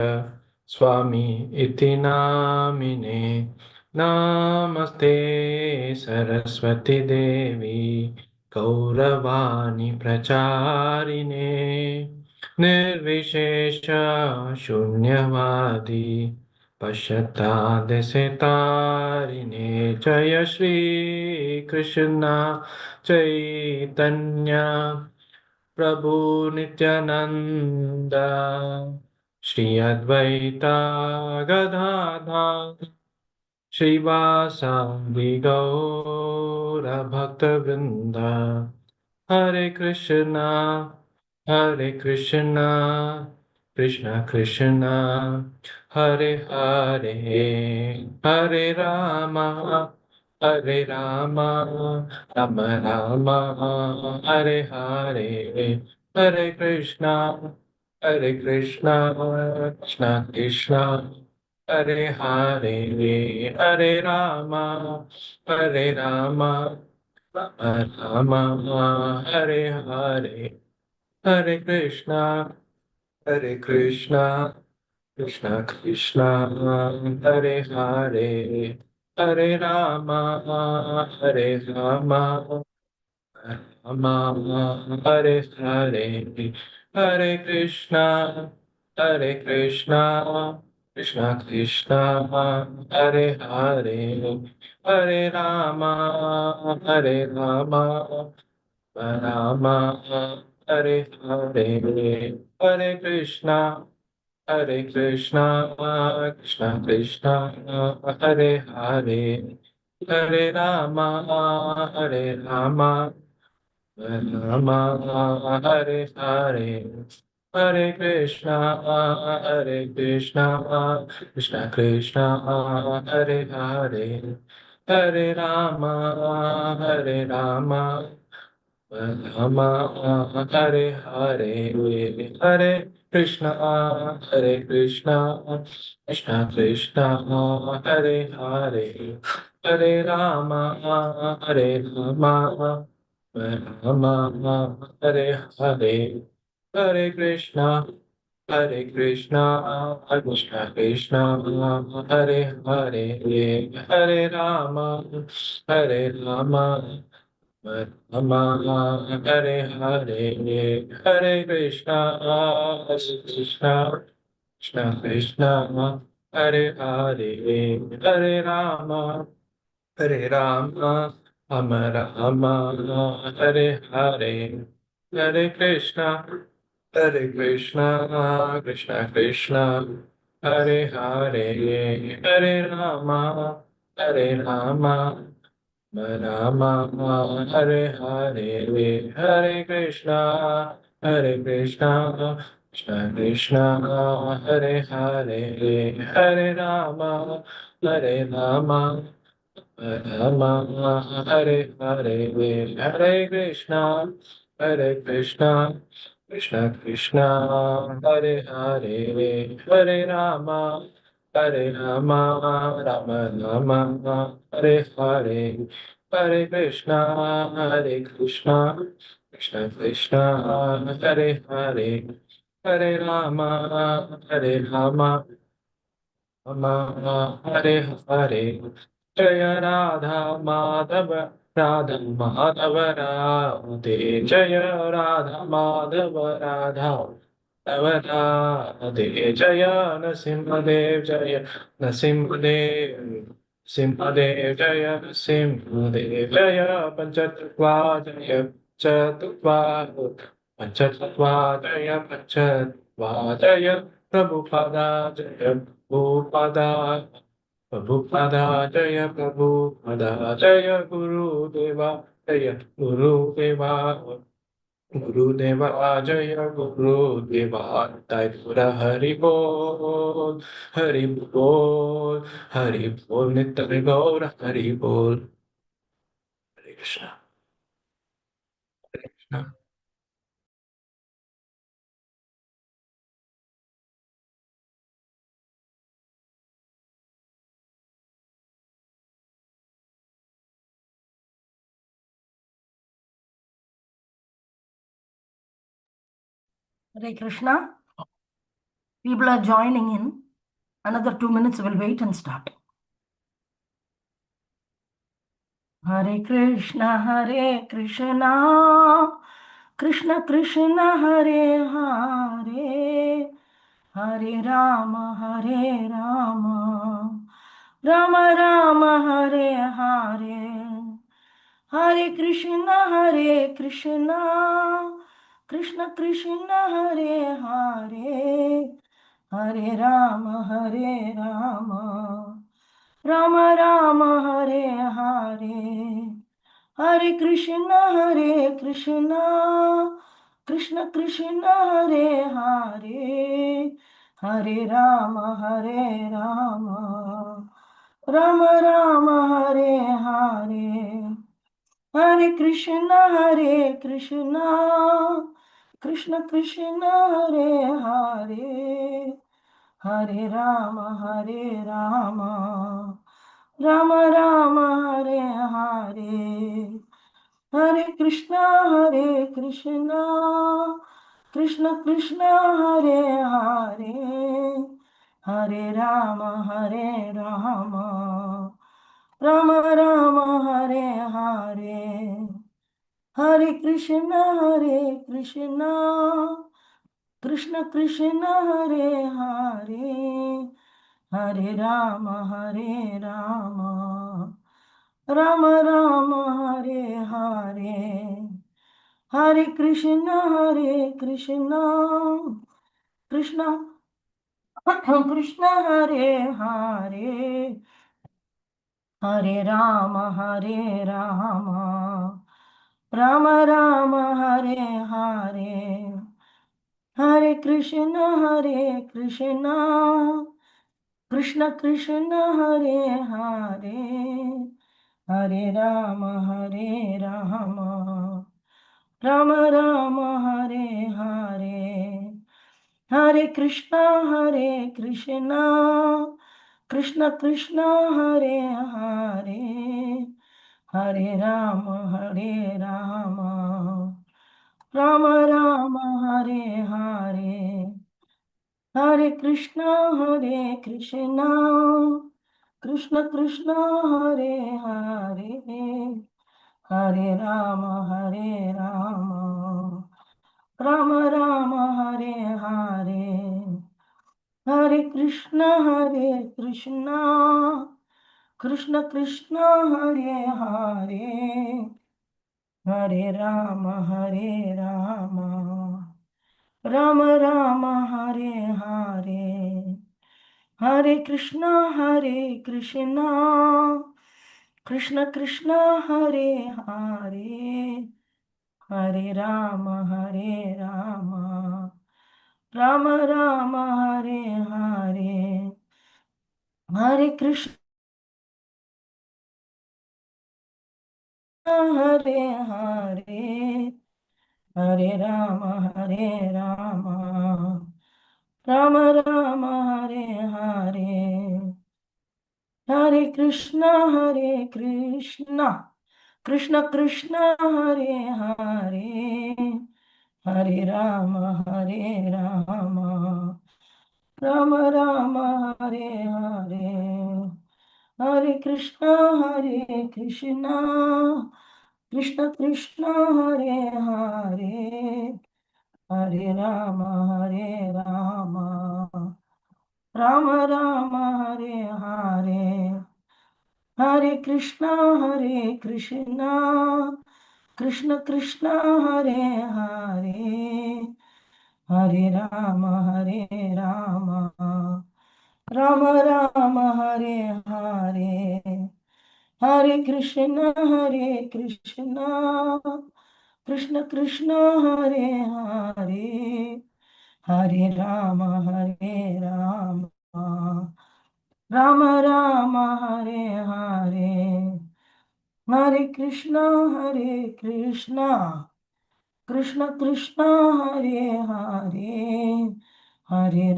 स्वामी इति नामिने नमस्ते सरस्वती देवी गौरवाणी प्रचारिणे निर्विशेष शून्यवादी पश्चातादिसेतारिणे जय श्री कृष्ण चैतन्य प्रभु नित्यानंद श्री अद्वैता गदाधर श्रीवासादि गौर भक्तवृंद हरे कृष्णा कृष्णा कृष्णा हरे हरे हरे राम राम राम हरे हरे हरे कृष्णा कृष्णा कृष्णा हरे हरे हरे राम राम हरे हरे हरे कृष्णा कृष्णा कृष्णा हरे हरे हरे राम राम हरे हरे हरे कृष्णा कृष्णा कृष्णा हरे हरे हरे राम राम हरे हरे हरे कृष्णा कृष्णा कृष्णा हरे हरे हरे राम राम हरे हरे हरे कृष्णा कृष्णा कृष्णा हरे हरे हरे राम राम हरे हरे हरे कृष्णा कृष्णा कृष्णा हरे हरे हरे राम राम हरे हरे हरे कृष्णा कृष्णा कृष्णा हरे हरे हरे राम राम हरे हरे हरे कृष्णा कृष्णा कृष्णा हरे हरे हरे राम राम हरे हरे हरे कृष्णा कृष्णा कृष्णा हरे हरे हरे राम राम हरे हरे हरे कृष्णा कृष्णा कृष्णा हरे हरे हरे राम राम हरे हरे हरे कृष्णा कृष्णा हरे हरे हरे राम राम हरे हरे हरे कृष्णा कृष्णा हरे हरे हरे राम राम हरे हरे जय राधा माधव राधे जय राधा माधव राधा तव राधे जय नरसिंहदेव सिंहदेव जय नरसिंहदेव जय पंचतत्वा जय चतुर्वा पंचतत्वा जय पंचतत्वा जय प्रभुपादा जय प्रभुपादा प्रभुपादा जय प्रभुपादा जय गुरुदेवा जय गुरुदेवा गुरुदेवा जय गुरुदेवा तैपुर हरि बोल नित्य गौर हरि बोल हरे कृष्णा हरे कृष्णा हरे Krishna. People are joining in. Another 2 minutes, we'll wait and start. Hare Krishna, Krishna Krishna, Hare Hare, Hare Rama, Rama Rama, Hare Hare. Hare Krishna, Krishna Krishna, Hare Hare, Hare Rama, Rama Rama, Hare Hare. Hare Krishna, Krishna Krishna, Hare Hare, Hare Rama, Rama Rama, Hare Hare. Hare Krishna, Krishna Krishna, Hare Hare, Hare Rama, Rama Rama, Hare Hare. Hare Krishna, Krishna Krishna, Hare Hare, Hare Rama, Rama Rama, Hare Hare. Hare Krishna, Krishna Krishna, Hare Hare, Hare Rama, Rama Rama, Hare Hare. Hare Krishna, Krishna Krishna, Hare Hare, Hare Rama, Rama Rama, Hare Hare. Hare Krishna, Krishna Krishna, Hare Hare, Hare Rama, Rama Rama, Hare Hare. Hare Krishna, Krishna Krishna, Hare Hare, Hare Rama, Rama Rama, Hare Hare. Hare Krishna, Krishna Krishna, Hare Hare, Hare Rama, Rama Rama, Hare Hare. Hare Krishna, Krishna Krishna, Hare Hare, Hare Rama, Rama Rama, Hare Hare. Hare Krishna, Krishna Krishna, Hare Hare, Hare Rama, Rama Rama, Hare Hare. Hare Krishna, Hare Hare, Hare Rama, Rama Rama, Hare Hare. Hare Krishna, Krishna Krishna, Hare Hare, Hare Rama, Rama Rama, Hare Hare. Hare Krishna, Krishna Krishna, Hare Hare, Hare Rama, Rama Rama, Hare Hare. Hare Krishna, Krishna Krishna, Hare Hare, Hare Rama, Rama Rama, Hare Hare. Hare Krishna, Krishna Krishna, Hare Hare, Hare Rama, Rama Rama, Hare Hare. Hare Krishna, Krishna Krishna, Hare Hare, Hare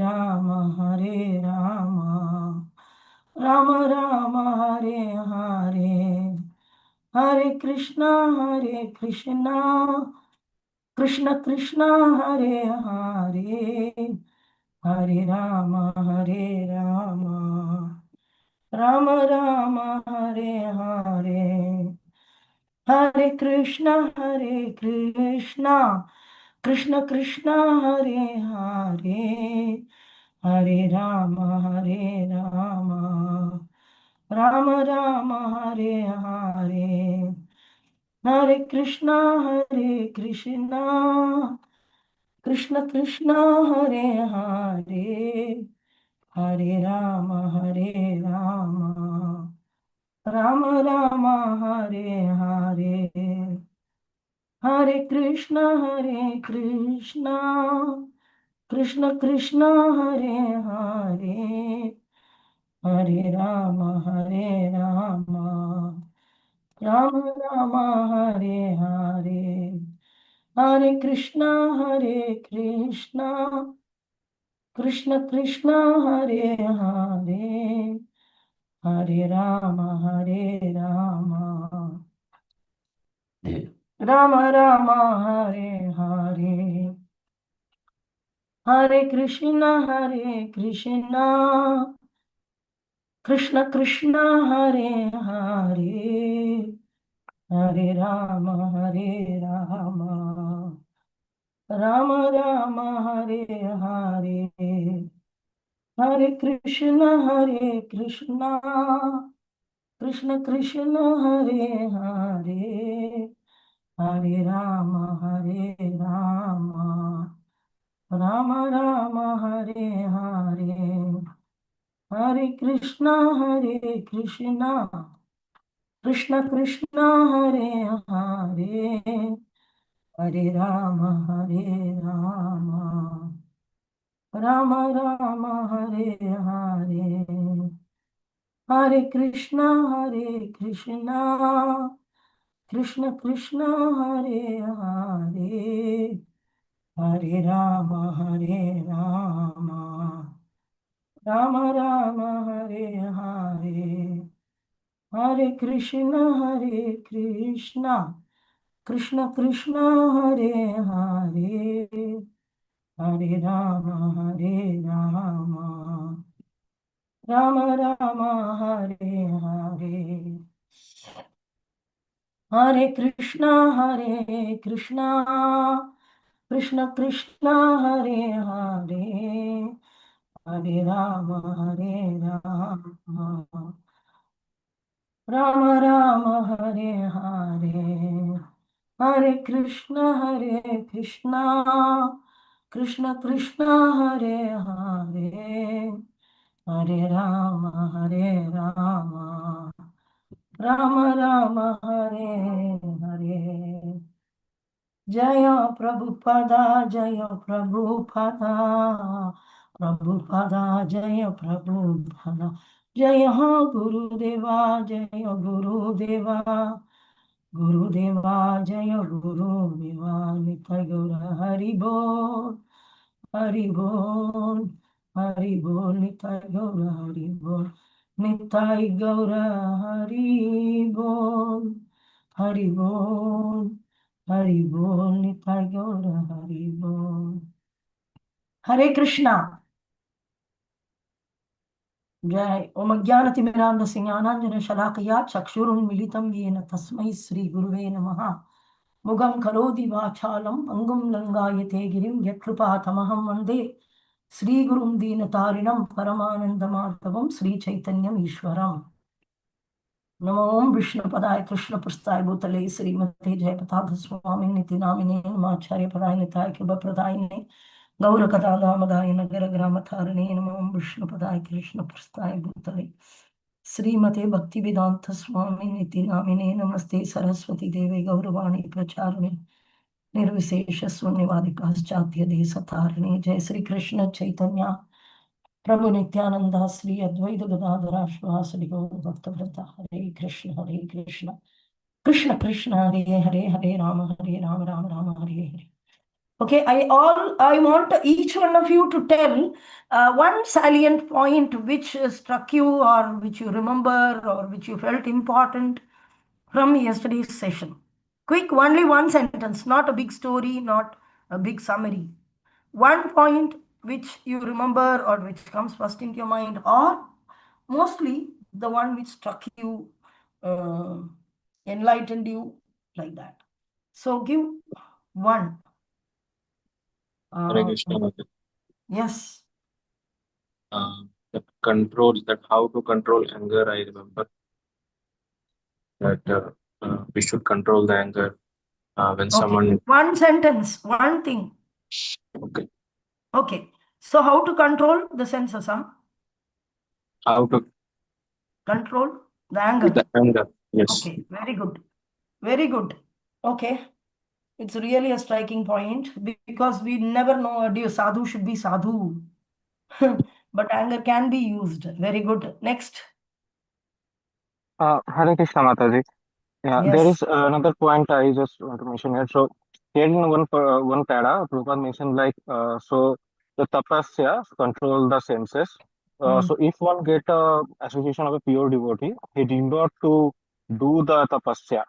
Rama, Rama Rama, Hare Hare. Hare Krishna, Krishna Krishna, Hare Hare, Hare Rama, Hare Rama, Rama Rama, Hare Hare, Hare Krishna, Hare Krishna, Krishna Krishna, Hare Hare, Hare Rama, Hare Rama, Rama Rama, Hare Hare, Hare Krishna, Hare Krishna, Krishna Krishna, Hare Hare, Hare Rama, Hare Rama, Rama Rama, Hare Hare, Hare Krishna, Hare Krishna, Krishna Krishna, Hare Hare, Hare Rama, Hare Rama, Rama Rama, Hare Hare, Hare Krishna, Hare Krishna, Krishna Krishna, Hare Hare, Hare Rama, Hare Rama, Rama Rama, Hare Hare, Hare Krishna, Hare Krishna, Krishna Krishna, Hare Hare, Hare Rama, Hare Rama, Rama Rama, Hare Hare, Hare Krishna, Hare Krishna, Krishna Krishna, Hare Hare, Hare Rama, Hare Rama, Rama Rama, Hare Hare, Hare Krishna, Hare Krishna, Krishna Krishna, Hare Hare, Hare Rama, Hare Rama, Rama Rama, Hare Hare, Hare Krishna, Hare Krishna, Krishna Krishna, Hare Hare, Hare Rama, Hare Rama, Rama Rama, Hare Hare, Hare Krishna, Hare Krishna, Krishna Krishna, Hare Hare, Hare Rama, Hare Rama, Rama Rama, Hare Hare, Hare Krishna, Hare Krishna, Krishna Krishna, Hare Hare, Hare Rama, Hare Rama, Rama Rama, Hare Hare, Hare Krishna, Hare Krishna, Krishna Krishna, Hare Hare, Hare Rama, Hare Rama, Rama Rama, Hare Hare. Jaya Prabhupada, Jaya Prabhupada, Prabhupada, Jaya Prabhupada, Jaya Guru Deva, Jaya Guru Deva, Guru Deva, Jaya Guru Deva, Nitai Gaura Hari Bol, Hari Bol, Hari Bol, Nitai Gaura Hari Bol, Nitai Gaura Hari Bol, Hari Bol, Hari Bol, Nitai Gaura Hari Bol. Hare Krishna. जय ओम अज्ञानतिमिरान्धस्य ज्ञानाञ्जनशलाकया चक्षुरुन्मिलितं येन तस्मै श्रीगुरुवे नमः मुगं करोति वाचालं पङ्गुं लङ्घयते गिरिं यत्कृपातमहं वन्दे श्रीगुरुं दीनतारिणं परमानन्दमाधवं श्रीचैतन्यम् ईश्वरम् नमो विष्णुपदाय कृष्णपृष्ठाय भूतले श्रीमते जयपताक स्वामी निति नामिने नमाचार्य पदाय निताय कृपप्रदायिने गौरकथा दामदाय नगर ग्रामधारिणे नमो विष्णुपदाय कृष्णपृष्ठाय भूतले श्रीमते भक्ति वेदांत स्वामी निति नामिने नमस्ते सरस्वती देवे गौरवाणी प्रचारिणे निर्विशेष शून्यवादी पाश्चात्य देशतारिणे जय श्री कृष्ण चैतन्य प्रभु नित्यानंद श्री अद्वैत गदाधर श्रीवासदि गौर भक्तवृंद हरे Krishna Krishna Krishna Hare Hare Hare Ram Ram Ram Hare Hare. Okay, I want each one of you to tell one salient point which struck you or which you remember or which you felt important from yesterday's session. Quick, only one sentence, not a big story, not a big summary. One point which you remember or which comes first into your mind, or mostly the one which struck you, uh, enlightened you, like that. So give one. Hare Uh, Krishna Mataji. yes. That controls, that how to control anger, I remember that we should control the anger when Okay. someone. One sentence, one thing. Okay. Okay. So how to control the senses, huh? How to Control the with the anger. anger. Yes. Okay. Very good. Very good. Okay. It's really a striking point because we never know a dear sadhu should be sadhu. But anger can be used. Very good. Next. Hare Krishna Mataji. Yeah, there Yes. is another point I just want to mention here. So here in one para, Prabhupada mentioned like so the tapasya control the senses. Hmm. So if one get a association of a pure devotee, he did not to do the tapasya.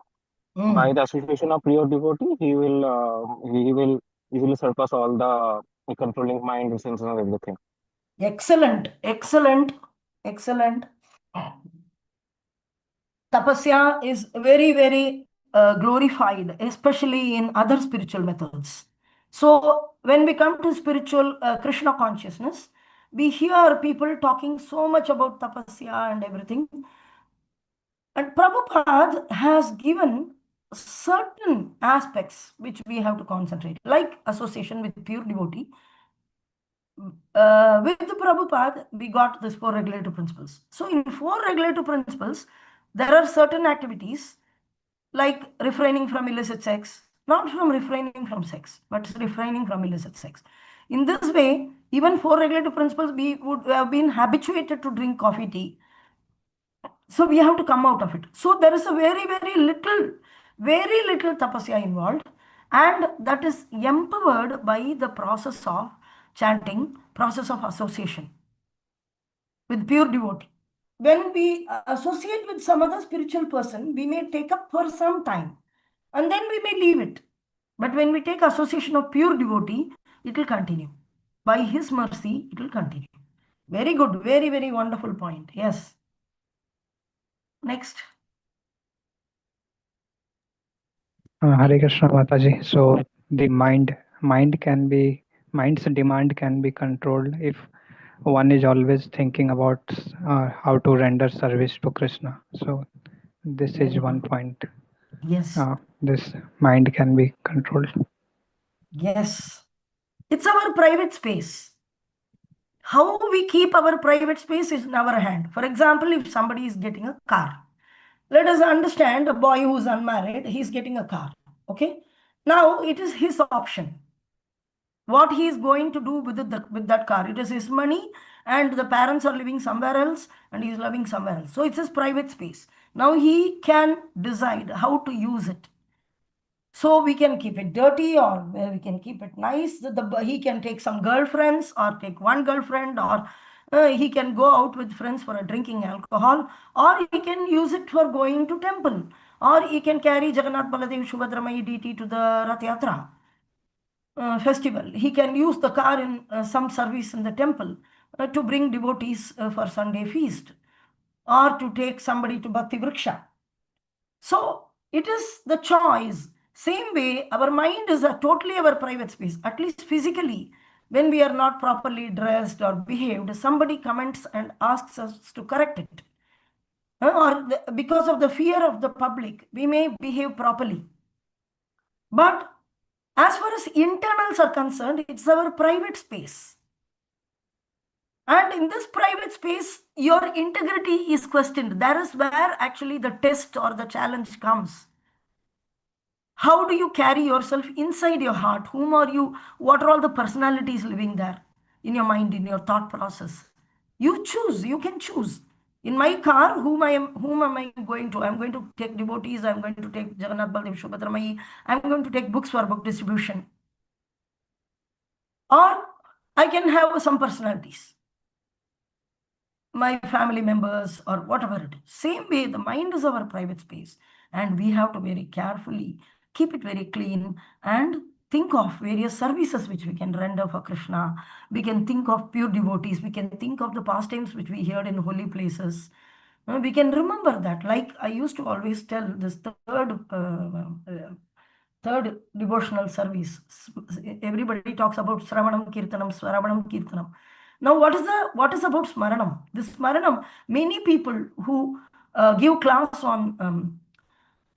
By Hmm. the association of pure devotee, he will surpass all the controlling mind and senses and everything. Excellent. Excellent. Excellent. Tapasya is very, very glorified, especially in other spiritual methods. So, when we come to spiritual Krishna consciousness, we hear people talking so much about tapasya and everything. And Prabhupada has given certain aspects which we have to concentrate, like association with pure devotee. With the Prabhupada, we got these four regulative principles. So, in four regulative principles, there are certain activities like refraining from illicit sex, not from refraining from sex, but refraining from illicit sex. In this way, even four regulative principles, we would have been habituated to drink coffee, tea. So we have to come out of it. So there is a very little tapasya involved, and that is empowered by the process of chanting, process of association with pure devotee. When we associate with some other spiritual person, we may take up for some time and then we may leave it. But when we take association of pure devotee, it will continue. By his mercy, it will continue. Very good, very, very wonderful point. Yes. Next. Hare Krishna Mataji. So the mind's demand can be controlled if one is always thinking about how to render service to Krishna. So this is Very one good. point. Yes. This mind can be controlled. Yes. It's our private space. How we keep our private space is in our hand. For example, if somebody is getting a car, let us understand a boy who's unmarried, he's getting a car. Okay. Now it is his option. What he is going to do with that car. It is his money, and the parents are living somewhere else, and he is living somewhere else. So it's his private space. Now he can decide how to use it. So we can keep it dirty or we can keep it nice. He can take some girlfriends or take one girlfriend, or he can go out with friends for a drinking alcohol, or he can use it for going to temple, or he can carry Jagannath Baladev Subhadramayi DT to the Rath Yatra festival. He can use the car in some service in the temple to bring devotees for Sunday feast, or to take somebody to Bhakti Vriksha. So it is the choice. Same way, our mind is a totally our private space, at least physically. When we are not properly dressed or behaved, somebody comments and asks us to correct it. Because of the fear of the public, we may behave properly. But as far as internals are concerned, it's our private space. And in this private space, your integrity is questioned. That is where actually the test or the challenge comes. How do you carry yourself inside your heart? Whom are you? What are all the personalities living there in your mind, in your thought process? You choose, you can choose. In my car, whom am I going to? I'm going to take devotees, I'm going to take Jagannath Baldev Subhadramayi, I'm going to take books for book distribution. Or I can have some personalities, my family members, or whatever it is. Same way, the mind is our private space, and we have to very carefully keep it very clean and think of various services which we can render for Krishna. We can think of pure devotees. We can think of the pastimes which we heard in holy places. We can remember that. Like I used to always tell this third devotional service. Everybody talks about Sravanam Kirtanam, Sravanam Kirtanam. Now, what is about Smaranam? This Smaranam, many people who give class on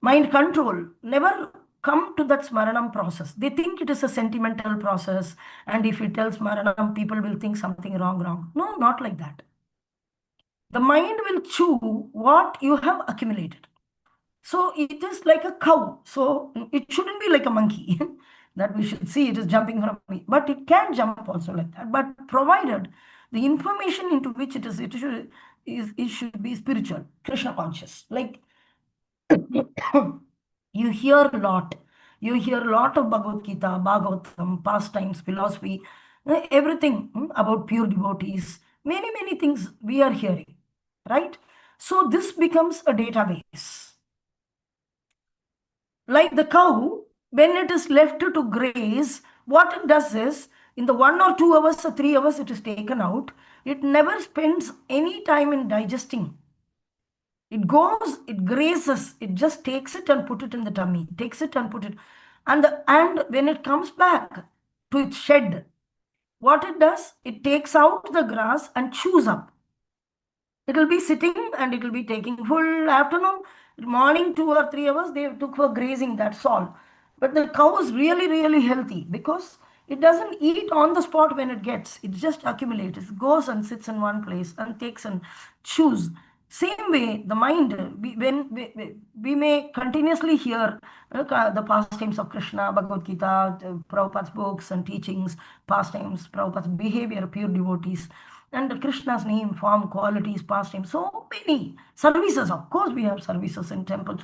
mind control never come to that Smaranam process. They think it is a sentimental process, and if you tell Smaranam, people will think something wrong. No, not like that. The mind will chew what you have accumulated. So it is like a cow. So it shouldn't be like a monkey that we should see it is jumping from me. But it can jump also like that. But provided the information into which it should be spiritual, Krishna conscious. Like you hear a lot. You hear a lot of Bhagavad Gita, Bhagavatam, pastimes, philosophy, everything about pure devotees. Many, many things we are hearing, right? So this becomes a database. Like the cow, when it is left to graze, what it does is, in the 1 or 2 hours or 3 hours it is taken out, it never spends any time in digesting. It goes, it grazes, it just takes it and put it in the tummy, takes it and put it. And when it comes back to its shed, what it does, it takes out the grass and chews up. It will be sitting and it will be taking full afternoon, morning 2 or 3 hours, they took for grazing, that's all. But the cow is really, really healthy because it doesn't eat on the spot when it gets, it just accumulates. It goes and sits in one place and takes and chews. Same way, the mind, when we may continuously hear the pastimes of Krishna, Bhagavad Gita, Prabhupada's books and teachings, pastimes, Prabhupada's behavior, pure devotees, and Krishna's name, form, qualities, pastimes, so many services. Of course, we have services in temples.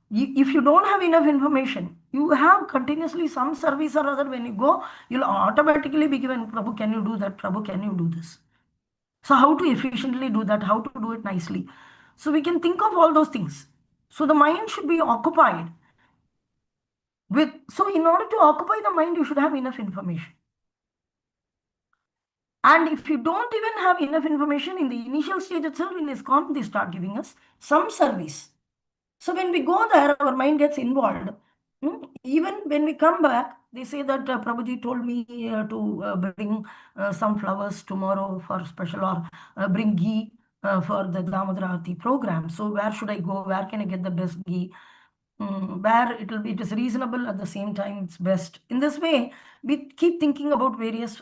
If you don't have enough information, you have continuously some service or other. When you go, you'll automatically be given, Prabhu, can you do that? Prabhu, can you do this? So how to efficiently do that? How to do it nicely? So we can think of all those things. So the mind should be occupied with, so in order to occupy the mind, you should have enough information. And if you don't even have enough information in the initial stage itself, in ISKCON, they start giving us some service. So when we go there, our mind gets involved. Even when we come back, they say that Prabhuji told me to bring some flowers tomorrow for special, or bring ghee for the Damodara Aarti program. So where should I go? Where can I get the best ghee? Where it is reasonable, at the same time it's best. In this way, we keep thinking about various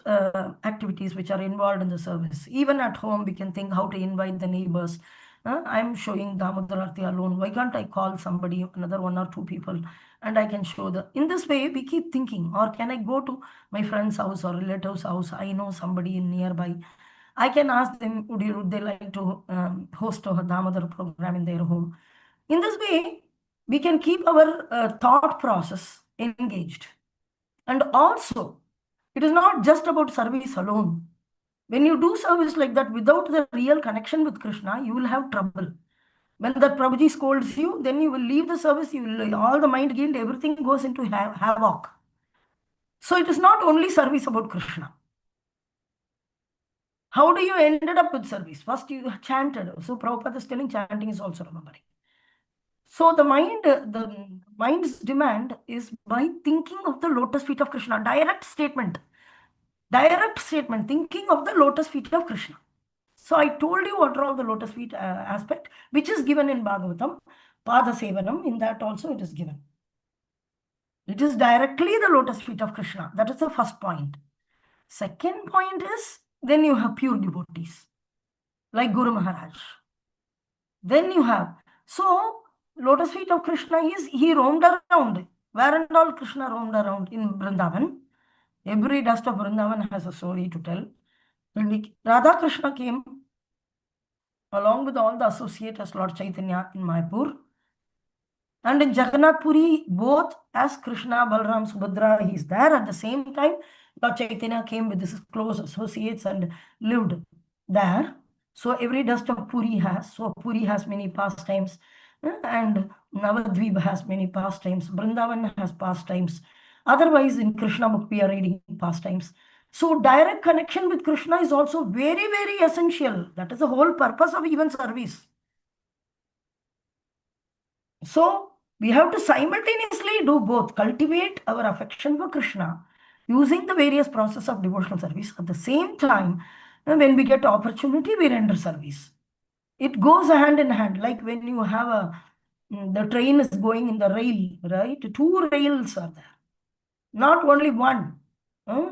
activities which are involved in the service. Even at home, we can think how to invite the neighbors. I'm showing Damodar Aarti alone. Why can't I call somebody, another 1 or 2 people, and I can show the. In this way, we keep thinking, or can I go to my friend's house or relative's house? I know somebody in nearby. I can ask them, would they like to host a Damodar program in their home? In this way, we can keep our thought process engaged. And also, it is not just about service alone. When you do service like that without the real connection with Krishna, you will have trouble. When that Prabhuji scolds you, then you will leave the service, you will, all the mind guilt, everything goes into havoc. So it is not only service about Krishna. How do you ended up with service? First you chanted. So Prabhupada is telling chanting is also remembering. So the mind's demand is by thinking of the lotus feet of Krishna. Direct statement, thinking of the lotus feet of Krishna. So I told you what are all the lotus feet aspect, which is given in Bhagavatam, Pada Sevanam, in that also it is given. It is directly the lotus feet of Krishna. That is the first point. Second point is, then you have pure devotees, like Guru Maharaj. Then you have, so lotus feet of Krishna is, he roamed around. Where and all Krishna roamed around in Vrindavan. Every dust of Vrindavan has a story to tell. When Radha Krishna came along with all the associates as Lord Chaitanya in Mayapur. And in Jagannath Puri, both as Krishna, Balram, Subhadra, he is there. At the same time, Lord Chaitanya came with his close associates and lived there. So every dust of Puri has. So Puri has many pastimes. And Navadvip has many pastimes. Vrindavan has pastimes. Otherwise, in Krishna book, we are reading pastimes. So direct connection with Krishna is also very, very essential. That is the whole purpose of even service. So we have to simultaneously do both, cultivate our affection for Krishna using the various process of devotional service. At the same time, when we get opportunity, we render service. It goes hand in hand. Like when you have the train is going in the rail, right? Two rails are there, not only one.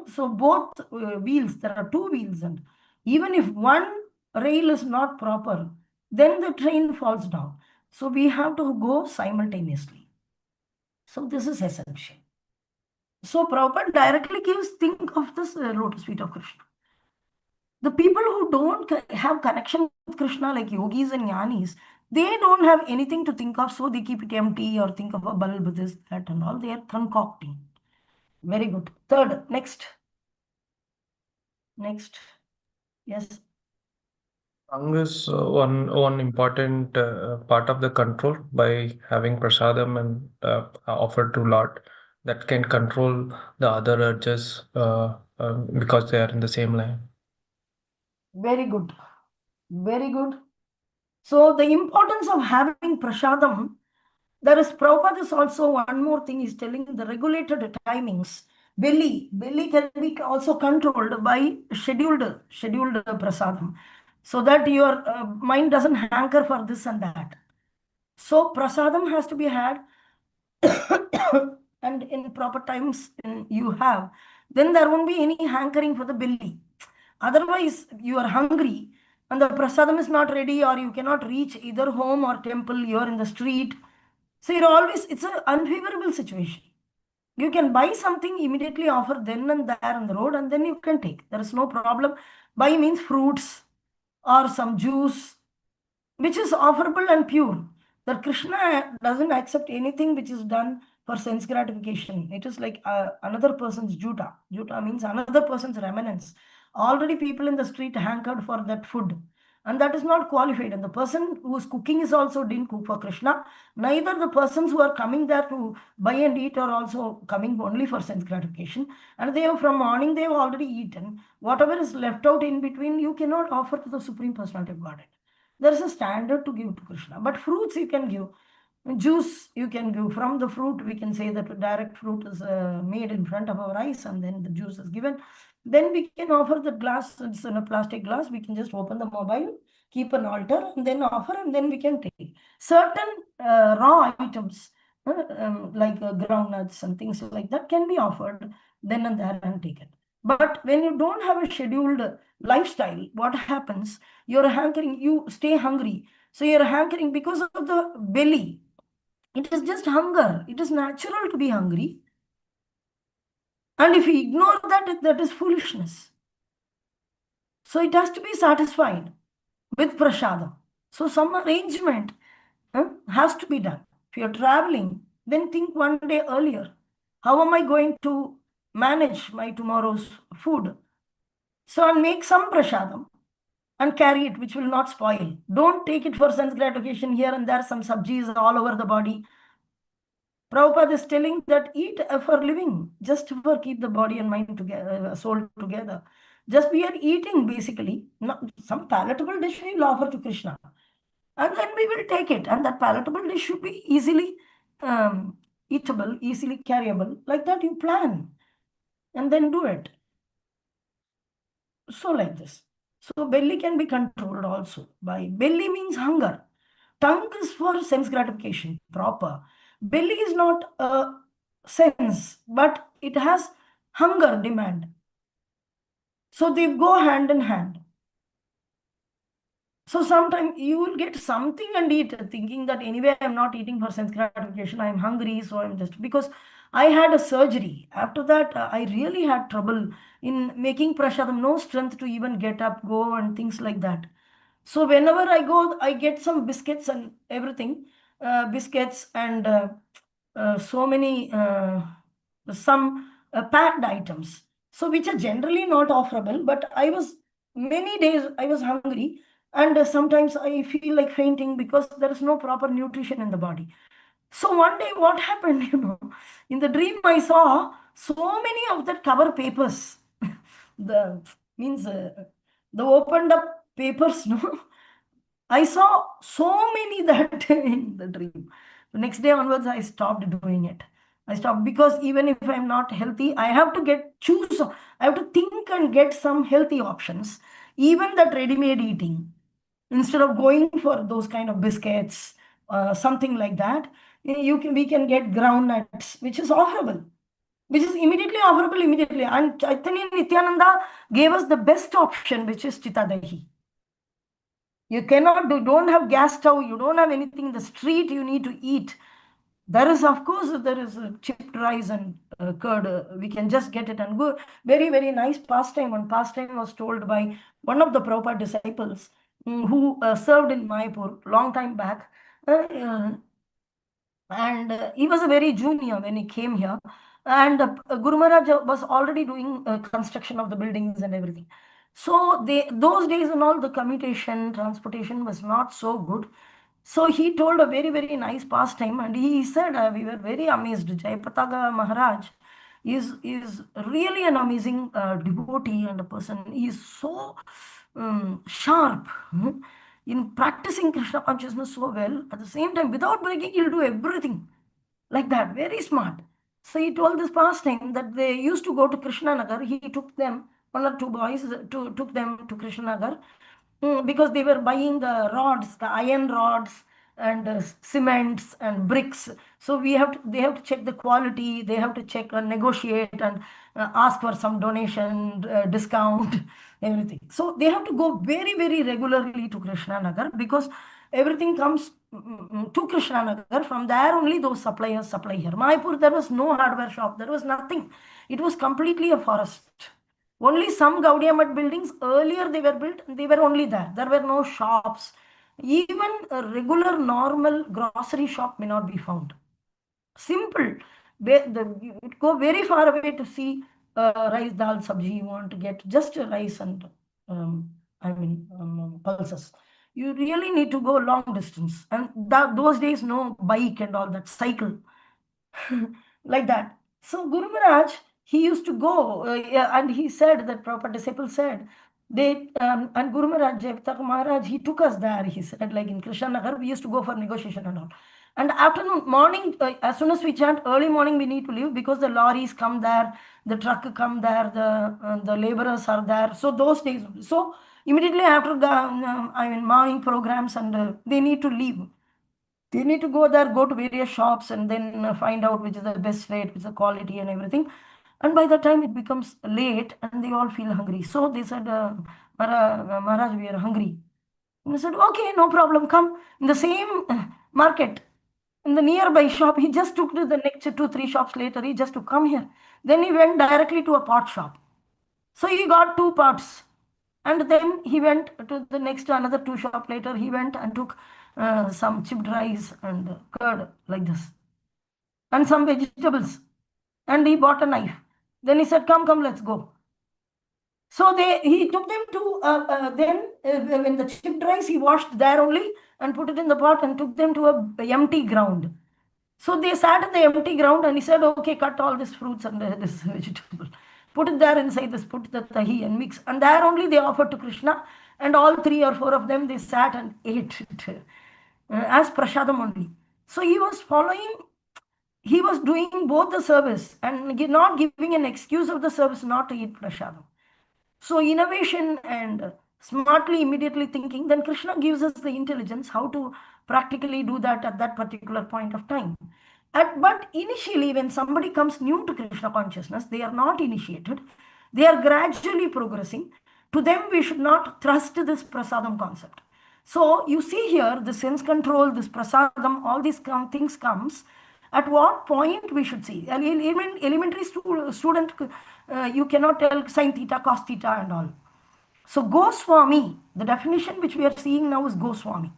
So both wheels, there are two wheels, and even if one rail is not proper, then the train falls down. So we have to go simultaneously. So this is essential. So Prabhupada directly gives, think of this lotus feet of Krishna. The people who don't have connection with Krishna, like yogis and jnanis, they don't have anything to think of, so they keep it empty or think of a bulb, this, that, and all. They are concocting. Very good. Third, next. Next. Yes. Tongue is one important part of the control. By having prasadam and offered to Lord, that can control the other urges because they are in the same line. Very good. Very good. So the importance of having prasadam, there is Prabhupada is also one more thing is telling the regulated timings. Belly can be also controlled by scheduled prasadam, so that your mind doesn't hanker for this and that. So prasadam has to be had and in proper times you have, then there won't be any hankering for the belly. Otherwise, you are hungry and the prasadam is not ready, or you cannot reach either home or temple, you are in the street. So you're always, it's an unfavorable situation. You can buy something, immediately offer then and there on the road, and then you can take. There is no problem. Buy means fruits or some juice, which is offerable and pure. That Krishna doesn't accept anything which is done for sense gratification. It is like another person's juta. Juta means another person's remnants. Already people in the street hankered for that food, and that is not qualified. And the person who is cooking is also didn't cook for Krishna. Neither the persons who are coming there to buy and eat are also coming only for sense gratification. And they have, from morning they have already eaten. Whatever is left out in between, you cannot offer to the Supreme Personality of Godhead. There is a standard to give to Krishna. But fruits you can give. Juice you can give. From the fruit, we can say that direct fruit is made in front of our eyes, and then the juice is given. Then we can offer the glass, it's in a plastic glass. We can just open the mobile, keep an altar, and then offer, and then we can take. Certain raw items, like groundnuts and things like that, can be offered then and there and taken. But when you don't have a scheduled lifestyle, what happens? You're hankering, you stay hungry. So you're hankering because of the belly. It is just hunger. It is natural to be hungry. And if you ignore that, that is foolishness. So it has to be satisfied with prasadam. So some arrangement has to be done. If you're traveling, then think one day earlier. How am I going to manage my tomorrow's food? So I'll make some prasadam and carry it, which will not spoil. Don't take it for sense gratification here and there, some sabjis all over the body. Prabhupada is telling that eat for living, just for keep the body and mind together, soul together. Just we are eating basically. Some palatable dish we will offer to Krishna. And then we will take it. And that palatable dish should be easily eatable, easily carryable. Like that you plan and then do it. So like this. So belly can be controlled also by, belly means hunger. Tongue is for sense gratification, proper. Belly is not a sense, but it has hunger demand. So they go hand in hand. So sometimes you will get something and eat, thinking that anyway I'm not eating for sense gratification, I'm hungry, so I'm just, because I had a surgery. After that, I really had trouble in making prasadam, no strength to even get up, go, and things like that. So whenever I go, I get some biscuits and everything, biscuits and so many, some packed items. So which are generally not offerable, but many days I was hungry, and sometimes I feel like fainting because there is no proper nutrition in the body. So one day what happened, in the dream I saw So many of the cover papers, the means the opened up papers, no, I saw so many that in the dream. The next day onwards, I stopped doing it. I stopped because even if I'm not healthy, I have to choose. I have to think and get some healthy options. Even that ready-made eating, instead of going for those kind of biscuits, something like that, we can get ground nuts, which is offerable, which is immediately offerable immediately. And Chaitanya Nityananda gave us the best option, which is Chita Dahi. You cannot do, don't have gas stove, you don't have anything in the street, you need to eat. There is, of course, there is chipped rice and curd. We can just get it and go. Very, very nice pastime. One pastime was told by one of the Prabhupada disciples who served in Mayapur long time back. And he was a very junior when he came here. And Guru Maharaj was already doing construction of the buildings and everything. So those days and all, the commutation, transportation was not so good. So he told a very, very nice pastime, and he said, we were very amazed. Jayapataga Maharaj is really an amazing devotee and a person. He is so sharp in practicing Krishna consciousness so well. At the same time, without breaking, he'll do everything like that. Very smart. So he told this pastime that they used to go to Krishna Nagar. He took them, one or two boys, took them to Krishna Nagar because they were buying the rods, the iron rods and cements and bricks. So they have to check the quality. They have to check and negotiate and ask for some donation, discount, everything. So they have to go very, very regularly to Krishna Nagar because everything comes to Krishna Nagar. From there only those suppliers supply here. Mayapur, there was no hardware shop. There was nothing. It was completely a forest. Only some Gaudiya Math buildings, earlier they were built, they were only there. There were no shops. Even a regular normal grocery shop may not be found. Simple. You go very far away to see rice, dal, sabji. You want to get just rice and pulses. You really need to go long distance. And those days, no bike and all that, cycle. Like that. So Guru Maharaj, he used to go, yeah, and he said that proper disciple said, and Guru Maharaj, Jayapataka Maharaj, he took us there. He said, like in Krishna Nagar, we used to go for negotiation and all. And afternoon, morning, as soon as we chant, early morning, we need to leave because the lorries come there, the truck come there, the laborers are there. So those days, so immediately after the morning programs, and they need to leave. They need to go there, go to various shops, and then find out which is the best rate, which is the quality and everything. And by the time it becomes late and they all feel hungry. So they said, Maharaj, we are hungry. And I said, okay, no problem, come. In the same market, in the nearby shop, he just took to the next 2-3 shops later, he just to come here. Then he went directly to a pot shop. So he got 2 pots. And then he went to the next, another 2 shop later, he went and took some chipped rice and curd like this. And some vegetables. And he bought a knife. Then he said, come, let's go. So he took them to, when the chipped rice, he washed there only and put it in the pot and took them to a empty ground. So they sat in the empty ground and he said, okay, cut all these fruits and this vegetable. Put it there inside this, put the tahi and mix. And there only they offered to Krishna. And all 3 or 4 of them, they sat and ate it as prasadam only. So he was following, he was doing both the service and not giving an excuse of the service not to eat prasadam. So innovation and smartly, immediately thinking, then Krishna gives us the intelligence how to practically do that at that particular point of time. But initially, when somebody comes new to Krishna consciousness, they are not initiated. They are gradually progressing. To them, we should not thrust this prasadam concept. So you see here, the sense control, this prasadam, all these things comes. At what point we should see? Elementary student, you cannot tell sine theta, cos theta and all. So Goswami, the definition which we are seeing now is Goswami.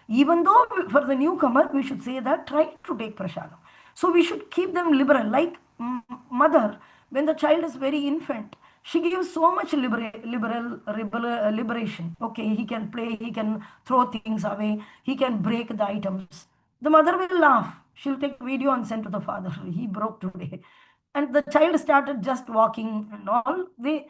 Even though for the newcomer, we should say that try to take prasadam. So we should keep them liberal. Like mother, when the child is very infant, she gives so much liberation. Okay, he can play, he can throw things away, he can break the items. The mother will laugh. She'll take video and send to the father. He broke today. and the child started just walking and all, they're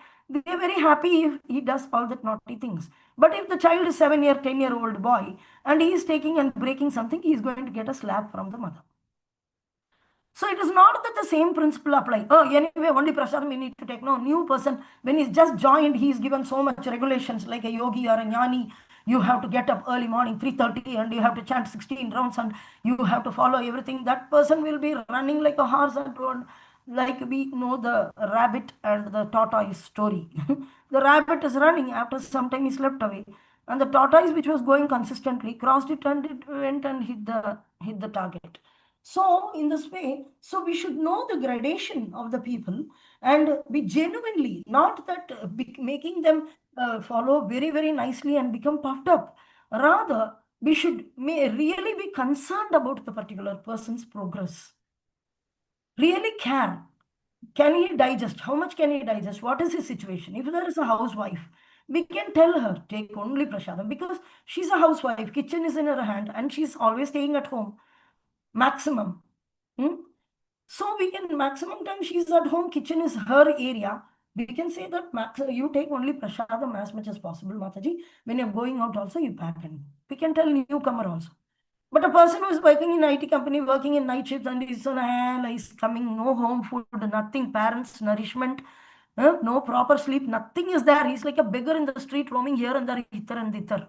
very happy if he does all that naughty things. But if the child is 7-year, 10-year-old boy and he is taking and breaking something, he is going to get a slap from the mother. So it is not that the same principle apply. Oh, anyway, only prasadam we need to take. No, new person, when he's just joined, he is given so much regulations like a yogi or a jnani. You have to get up early morning, 3:30, and you have to chant 16 rounds, and you have to follow everything. That person will be running like a horse and road. Like we know the rabbit and the tortoise story. The rabbit is running, after some time he slept away. And the tortoise, which was going consistently, crossed it and it went and hit the target. So in this way, so we should know the gradation of the people and be genuinely, not that making them follow very, very nicely and become puffed up. Rather, we should really be concerned about the particular person's progress. Really care. Can he digest? How much can he digest? What is his situation? If there is a housewife, we can tell her, take only prasadam, because she's a housewife, kitchen is in her hand, and she's always staying at home. Maximum. So we can, maximum time she's at home, kitchen is her area. We can say that you take only prasadam as much as possible, Mataji. When you're going out also, you pack and we can tell newcomer also. But a person who is working in IT company, working in night shifts and is on hell, is coming, no home food, nothing, parents' nourishment, no proper sleep, nothing is there. He's like a beggar in the street, roaming here and there, hither and thither.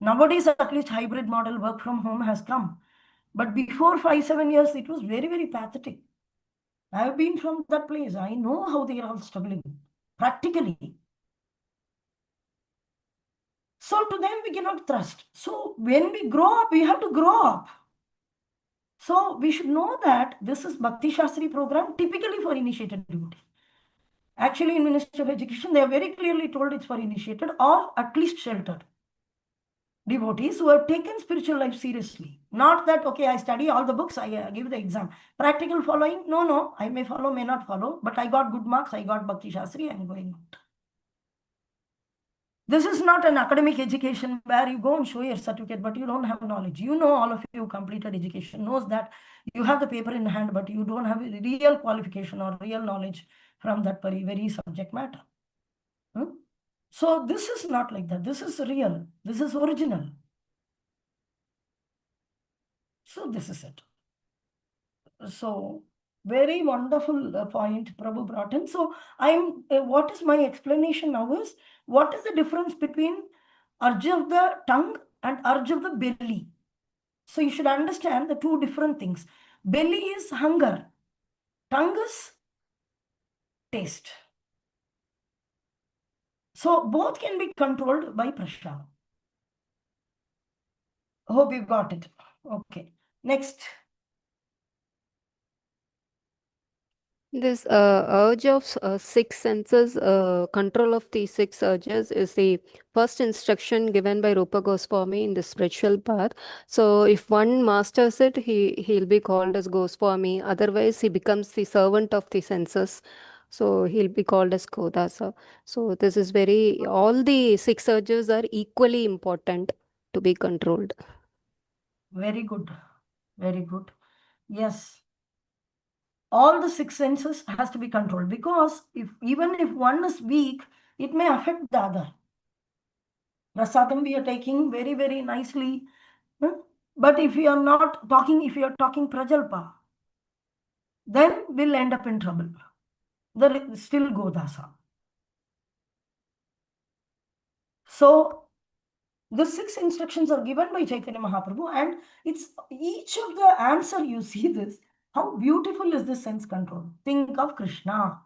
Nowadays, at least hybrid model work from home has come. But before 5-7 years, it was very, very pathetic. I have been from that place. I know how they are all struggling practically. So to them, we cannot trust. So when we grow up, we have to grow up. So we should know that this is Bhakti Shastri program typically for initiated devotee. Actually, in Ministry of Education, they are very clearly told it's for initiated or at least sheltered devotees who have taken spiritual life seriously. Not that, okay, I study all the books, I give the exam. Practical following, no, I may follow, may not follow, but I got good marks, I got Bhakti Shastri, I'm going out. This is not an academic education where you go and show your certificate, but you don't have knowledge. You know, all of you completed education knows that you have the paper in hand, but you don't have real qualification or real knowledge from that very subject matter. So this is not like that. This is real. This is original. So this is it. So very wonderful point Prabhu brought in. So I'm what is my explanation now is, what is the difference between urge of the tongue and urge of the belly? So you should understand the two different things. Belly is hunger, tongue is taste. So both can be controlled by prasad. Hope you got it. Okay. Next. This urge of six senses, control of the six urges is the first instruction given by Rupa Goswami in the spiritual path. So if one masters it, he'll be called as Goswami. Otherwise, he becomes the servant of the senses. So he'll be called as Kodasa. So this is very, all the six urges are equally important to be controlled. Very good. Very good. Yes. All the six senses has to be controlled, because even if one is weak, it may affect the other. Prasadam we are taking very, very nicely. But if you are not talking, if you are talking prajalpa, then we'll end up in trouble. There is still Godasa. So the six instructions are given by Chaitanya Mahaprabhu, and it's each of the answer you see this. How beautiful is this sense control? Think of Krishna.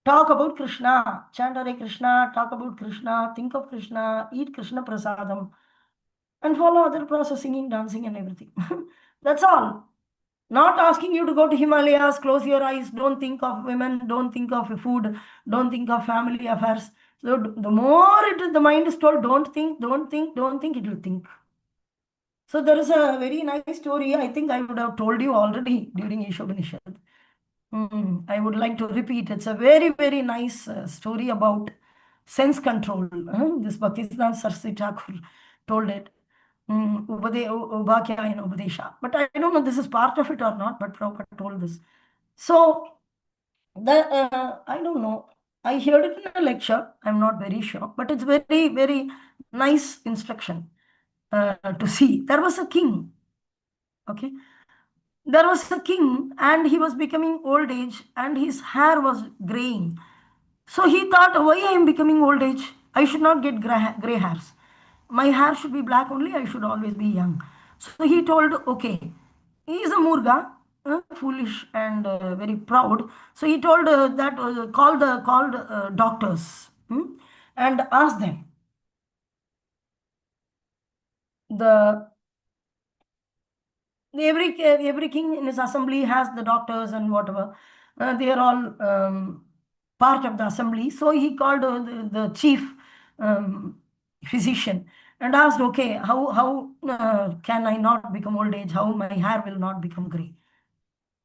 Talk about Krishna. Chant Hare Krishna. Talk about Krishna. Think of Krishna. Eat Krishna prasadam. And follow other process, singing, dancing, and everything. That's all. Not asking you to go to Himalayas, close your eyes, don't think of women, don't think of food, don't think of family affairs. So the more the mind is told, don't think, it will think. So there is a very nice story. I think I would have told you already during Ishopanishad. I would like to repeat. It's a very, very nice story about sense control. This Bhaktisiddhanta Saraswati Thakur told it. Ubhakyayana Ubadesha. But I don't know this is part of it or not, but Prabhupada told this. So I don't know. I heard it in a lecture. I'm not very sure, but it's very, very nice instruction to see. There was a king. Okay, there was a king, and he was becoming old age, and his hair was graying. So he thought, why I am becoming old age? I should not get gray hairs. My hair should be black only. I should always be young. So he told, okay, he is a Murga, foolish and very proud. So he told that called doctors, and asked them. The every king in his assembly has the doctors and whatever. They are all part of the assembly. So he called the chief physician and asked, okay, how can I not become old age? How my hair will not become gray?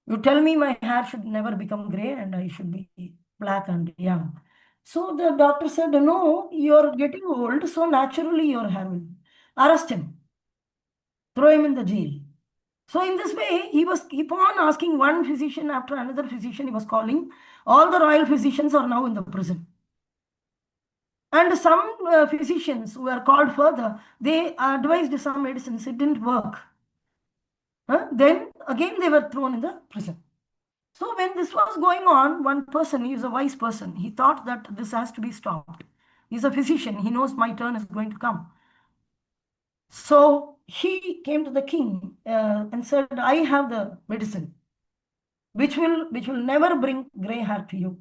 You tell me my hair should never become gray and I should be black and young. So the doctor said, no, you're getting old, so naturally your hair will. Arrest him, throw him in the jail. So in this way, he was keep on asking one physician after another physician. He was calling. All the royal physicians are now in the prison. And some physicians who were called further, they advised some medicines. It didn't work. Then again they were thrown in the prison. So when this was going on, one person, he is a wise person, he thought that this has to be stopped. He's a physician. He knows my turn is going to come. So he came to the king and said, I have the medicine which will never bring gray hair to you.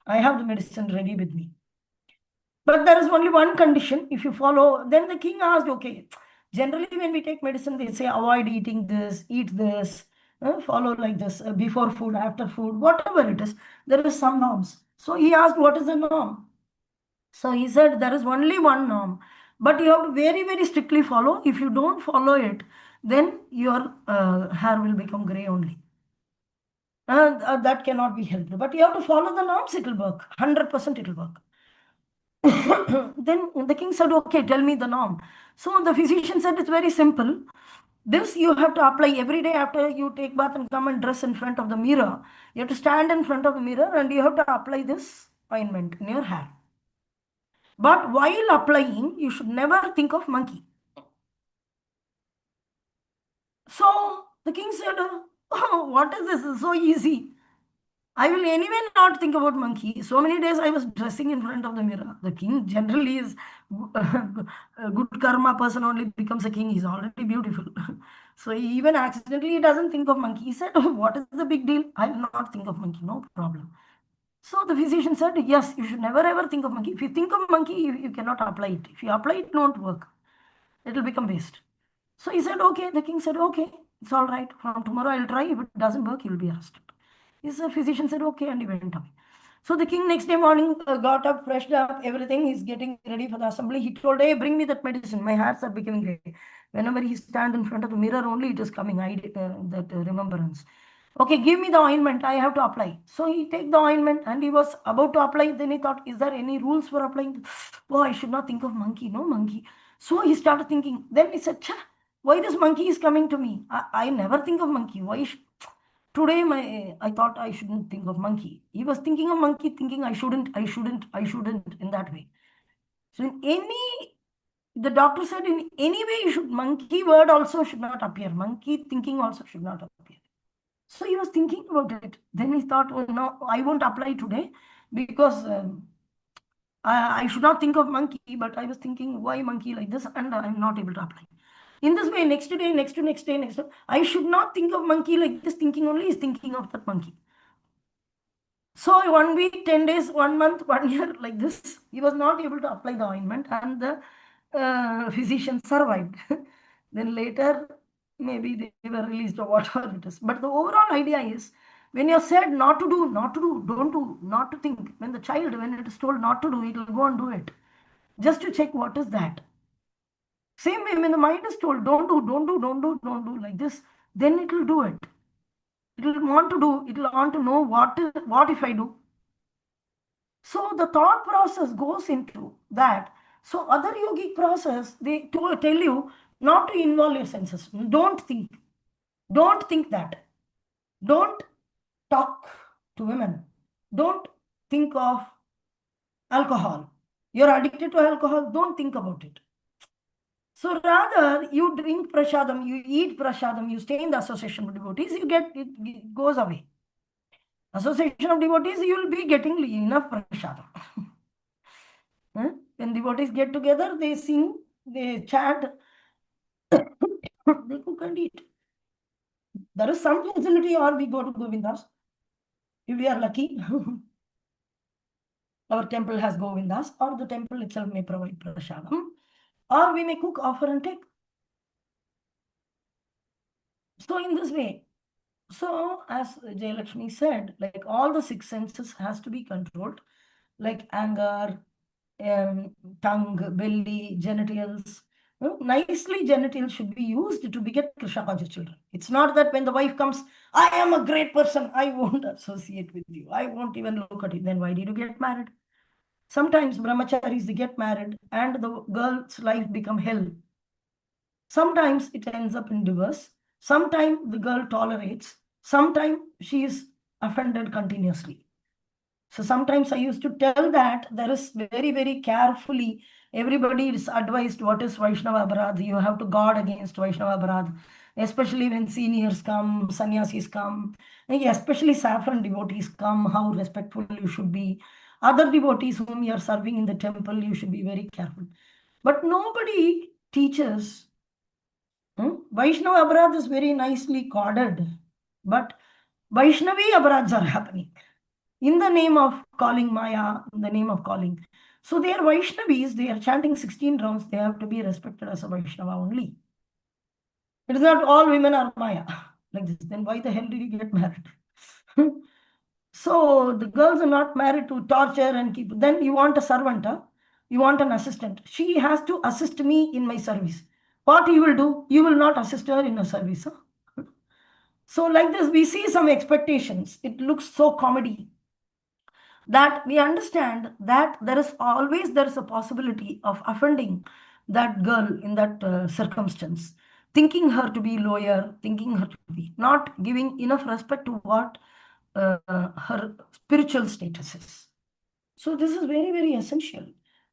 I have the medicine ready with me. But there is only one condition. If you follow, then the king asked, okay, generally when we take medicine, they say avoid eating this, eat this, follow like this, before food, after food, whatever it is, there is some norms. So he asked, what is the norm? So he said, there is only one norm, but you have to very, very strictly follow. If you don't follow it, then your hair will become gray only. That cannot be helped. But you have to follow the norms, it will work. 100% it will work. Then the king said, okay, tell me the norm. So the physician said, it's very simple. This you have to apply every day after you take bath and come and dress in front of the mirror. You have to stand in front of the mirror and you have to apply this ointment in your hair. But while applying, you should never think of monkey. So the king said, oh, what is this? It's so easy. I will anyway not think about monkey. So many days I was dressing in front of the mirror. The king generally is a good karma person, only becomes a king. He's already beautiful. So even accidentally he doesn't think of monkey. He said, oh, what is the big deal? I will not think of monkey, no problem. So the physician said, yes, you should never ever think of monkey. If you think of monkey, you cannot apply it. If you apply it, it won't work. It will become waste. So he said, okay. The king said, okay, it's all right. From tomorrow I'll try. If it doesn't work, you'll be arrested. His physician said, okay, and he went away. So the king next day morning got up, freshed up, everything. He's getting ready for the assembly. He told, hey, bring me that medicine. My hairs are becoming gray. Whenever he stands in front of the mirror, only it is coming, that remembrance. Okay, give me the ointment. I have to apply. So he take the ointment and he was about to apply. Then he thought, is there any rules for applying? Oh, I should not think of monkey. No monkey. So he started thinking. Then he said, why this monkey is coming to me? I never think of monkey. Why today I thought I shouldn't think of monkey. He was thinking of monkey, thinking I shouldn't in that way. So the doctor said in any way monkey word also should not appear. Monkey thinking also should not appear. So he was thinking about it. Then he thought, oh no, I won't apply today because I should not think of monkey, but I was thinking why monkey like this and I'm not able to apply. In this way, next day, I should not think of monkey like this, thinking only is thinking of that monkey. So 1 week, 10 days, 1 month, 1 year, like this, he was not able to apply the ointment and the physician survived. Then later, maybe they were released or whatever it is. But the overall idea is, when you're said not to do, don't do, not to think. When the child, when it is told not to do, it will go and do it. Just to check what is that. Same way, when the mind is told, don't do like this, then it will do it. It will want to do, it will want to know what if I do. So the thought process goes into that. So other yogic process, they tell you not to involve your senses. Don't think that. Don't talk to women. don't think of alcohol. You're addicted to alcohol, don't think about it. So rather, you drink prasadam, you eat prasadam, you stay in the association of devotees, it goes away. Association of devotees, you will be getting enough prasadam. When devotees get together, they sing, they chant, they cook and eat. There is some facility, or we go to Govindas. If we are lucky, our temple has Govindas, or the temple itself may provide prasadam, or we may cook, offer, and take. So in this way, so as Jayalakshmi said, like all the six senses has to be controlled, like anger, tongue, belly, genitals. Nicely, genitals should be used to beget Krishna conscious children. It's not that when the wife comes, I am a great person, I won't associate with you, I won't even look at you. Then why did you get married? Sometimes brahmacharis, they get married and the girl's life become hell. Sometimes it ends up in divorce. Sometimes the girl tolerates. Sometimes she is offended continuously. So sometimes I used to tell that there is very, very carefully, everybody is advised what is Vaishnava Aparadha. You have to guard against Vaishnava Aparadha, especially when seniors come, sannyasis come, especially saffron devotees come, how respectful you should be. Other devotees whom you are serving in the temple, you should be very careful. But nobody teaches. Vaishnava Aparadha is very nicely coded, but Vaishnavi Aparadhas are happening in the name of calling Maya, in the name of calling. So they are Vaishnavis, they are chanting 16 rounds, they have to be respected as a Vaishnava only. It is not all women are Maya like this. Then why the hell did you get married? So the girls are not married to torture and keep. Then you want a servant, huh? You want an assistant. She has to assist me in my service. What you will do? You will not assist her in her service. Huh? So like this, we see some expectations. It looks so comedy that we understand that there is a possibility of offending that girl in that circumstance, thinking her to be lower, thinking her to be not giving enough respect to what her spiritual status is. So this is very, very essential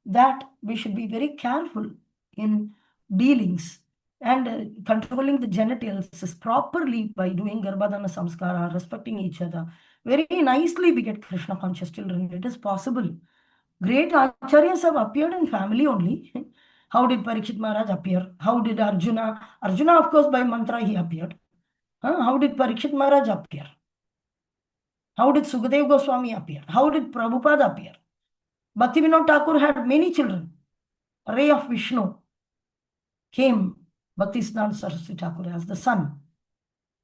that we should be very careful in dealings, and controlling the genitals is properly by doing Garbhadana Samskara, respecting each other. Very nicely we get Krishna conscious children. It is possible. Great acharyas have appeared in family only. How did Parikshit Maharaj appear? How did Arjuna? Arjuna, of course, by mantra he appeared. How did Parikshit Maharaj appear? How did Sukadev Goswami appear? How did Prabhupada appear? Bhaktivinoda Thakur had many children. A ray of Vishnu came, Bhaktisiddhanta Saraswati Thakur, as the son.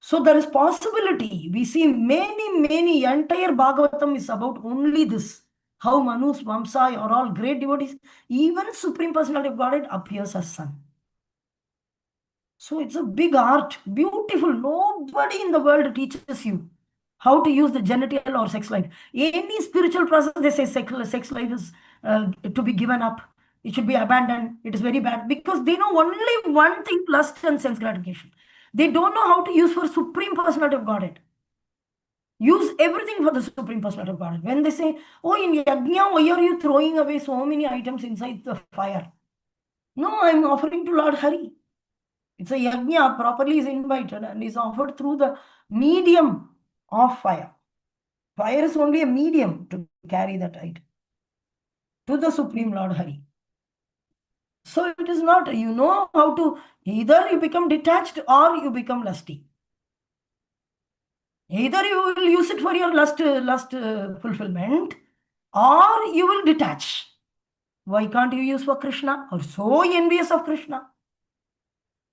So there is possibility. We see many, entire Bhagavatam is about only this. How Manus, Vamsa are all great devotees. Even Supreme Personality of Godhead appears as son. So it's a big art, beautiful. Nobody in the world teaches you how to use the genital or sex life. Any spiritual process, they say sex life is to be given up. It should be abandoned. It is very bad because they know only one thing: lust and sense gratification. They don't know how to use for Supreme Personality of Godhead. Use everything for the Supreme Personality of Godhead. When they say, oh, in Yajna, why are you throwing away so many items inside the fire? No, I'm offering to Lord Hari. It's a yajna, properly is invited and is offered through the medium of fire. Fire is only a medium to carry that item to the Supreme Lord Hari. So it is not, you know how to, either you become detached or you become lusty. Either you will use it for your lust fulfillment, or you will detach. Why can't you use for Krishna? Or so envious of Krishna.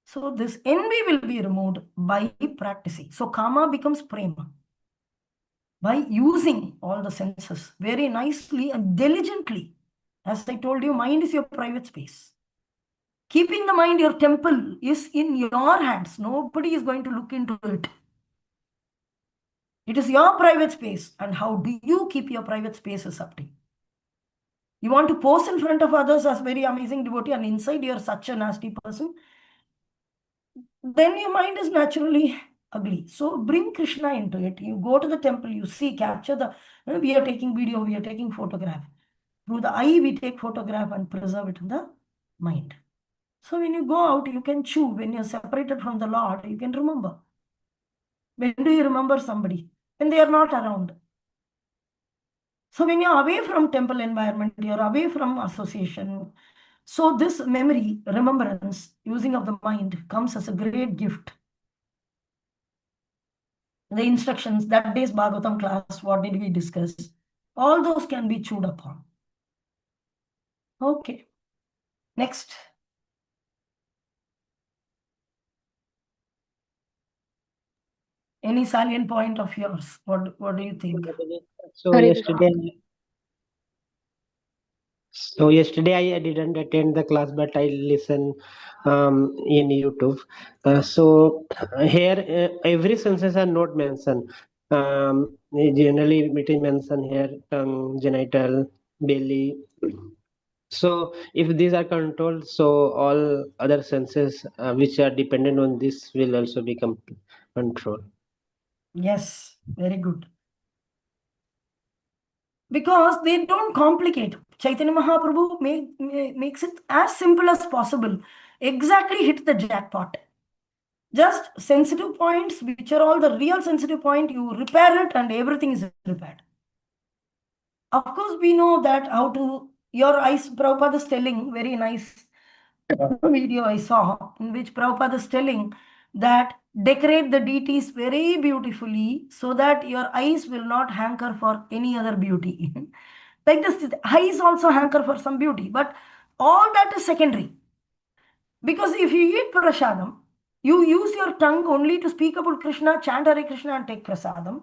So this envy will be removed by practicing. So kama becomes prema by using all the senses very nicely and diligently. As I told you, mind is your private space. Keeping the mind your temple is in your hands. Nobody is going to look into it. It is your private space. And how do you keep your private space is up to you. You want to pose in front of others as very amazing devotee, and inside you're such a nasty person, then your mind is naturally ugly. So bring Krishna into it. You go to the temple, you see, capture the, we are taking video, we are taking photograph. Through the eye, we take photograph and preserve it in the mind. So when you go out, you can chew. When you're separated from the Lord, you can remember. When do you remember somebody? When they are not around. So when you're away from temple environment, you're away from association. So this memory, remembrance, using of the mind comes as a great gift. The instructions, that day's Bhagavatam class, what did we discuss? All those can be chewed upon. Okay. Next. Any salient point of yours? What do you think? So Hare yesterday I didn't attend the class, but I listen in YouTube. So here every senses are not mentioned. Generally it is mentioned here tongue, genital, belly. So if these are controlled, so all other senses which are dependent on this will also become controlled. Yes, very good. Because they don't complicate. Chaitanya Mahaprabhu makes it as simple as possible. Exactly hit the jackpot. Just sensitive points, which are all the real sensitive point, you repair it and everything is repaired. Of course, we know that how to, your eyes, Prabhupada is telling, very nice video I saw, in which Prabhupada is telling that decorate the deities very beautifully so that your eyes will not hanker for any other beauty. Like this, eyes also hanker for some beauty, but all that is secondary. Because if you eat prasadam, you use your tongue only to speak about Krishna, chant Hare Krishna and take prasadam.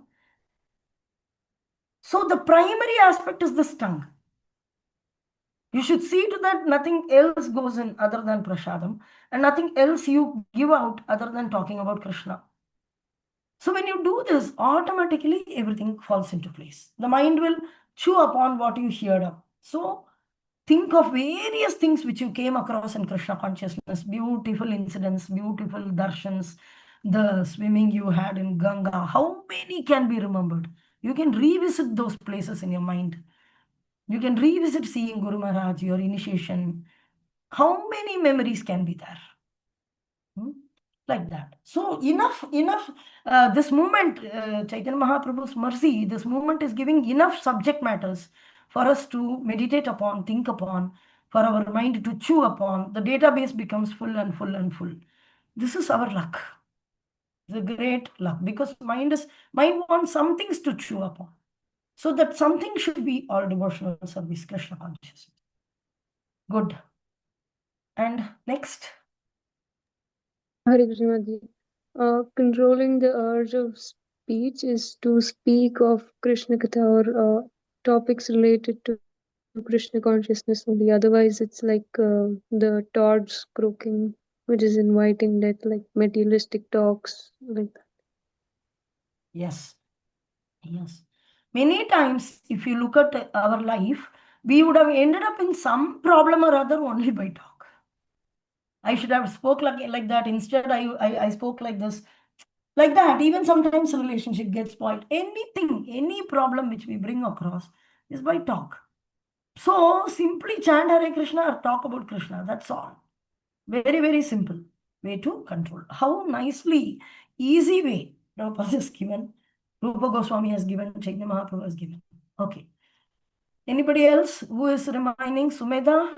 So the primary aspect is this tongue. You should see to that nothing else goes in other than prasadam and nothing else you give out other than talking about Krishna. So when you do this, automatically everything falls into place. The mind will chew upon what you heard of. So think of various things which you came across in Krishna consciousness, beautiful incidents, beautiful darshans, the swimming you had in Ganga. How many can be remembered? You can revisit those places in your mind. You can revisit seeing Guru Maharaj, your initiation. How many memories can be there? Like that. So enough. This moment, Chaitanya Mahaprabhu's mercy, this moment is giving enough subject matters for us to meditate upon, think upon, for our mind to chew upon. The database becomes full and full and full. This is our luck. It's a great luck because mind wants some things to chew upon. So that something should be all devotional service, Krishna consciousness. Good. And next. Hare Krishna ji. Controlling the urge of speech is to speak of Krishna Katha or topics related to Krishna consciousness only. Otherwise, it's like the toads croaking, which is inviting that like materialistic talks like that. Yes. Yes. Many times, if you look at our life, we would have ended up in some problem or other only by talk. I should have spoke like that. Instead, I spoke like this. Like that, even sometimes a relationship gets spoiled. Anything, any problem which we bring across is by talk. So simply chant Hare Krishna or talk about Krishna. That's all. Very, very simple way to control. How nicely, easy way Prabhupada has given, Rupa Goswami has given, Chaitanya Mahaprabhu has given. Okay. Anybody else who is remaining? Sumedha?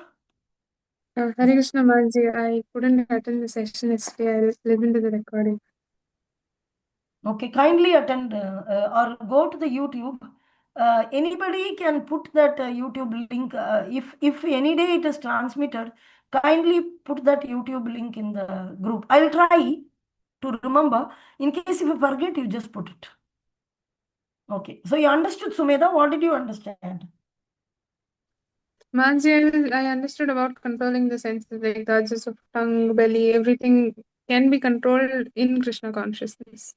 Hare Krishna Manji, I couldn't attend the session yesterday. I listened to the recording. Okay, kindly attend or go to the YouTube. Anybody can put that YouTube link. If any day it is transmitted, kindly put that YouTube link in the group. I'll try to remember. In case if you forget, you just put it. Okay. So you understood, Sumedha? What did you understand? Manji, I understood about controlling the senses, like the urges of tongue, belly, everything can be controlled in Krishna consciousness.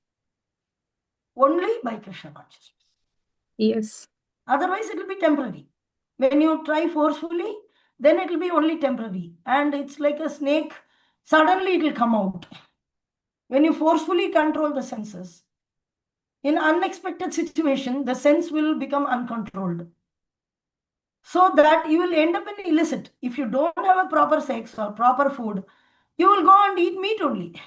Only by Krishna consciousness. Yes. Otherwise, it will be temporary. When you try forcefully, then it will be only temporary. And it's like a snake. Suddenly it will come out. When you forcefully control the senses, in unexpected situation, the sense will become uncontrolled. So that you will end up in illicit. If you don't have a proper sex or proper food, you will go and eat meat only.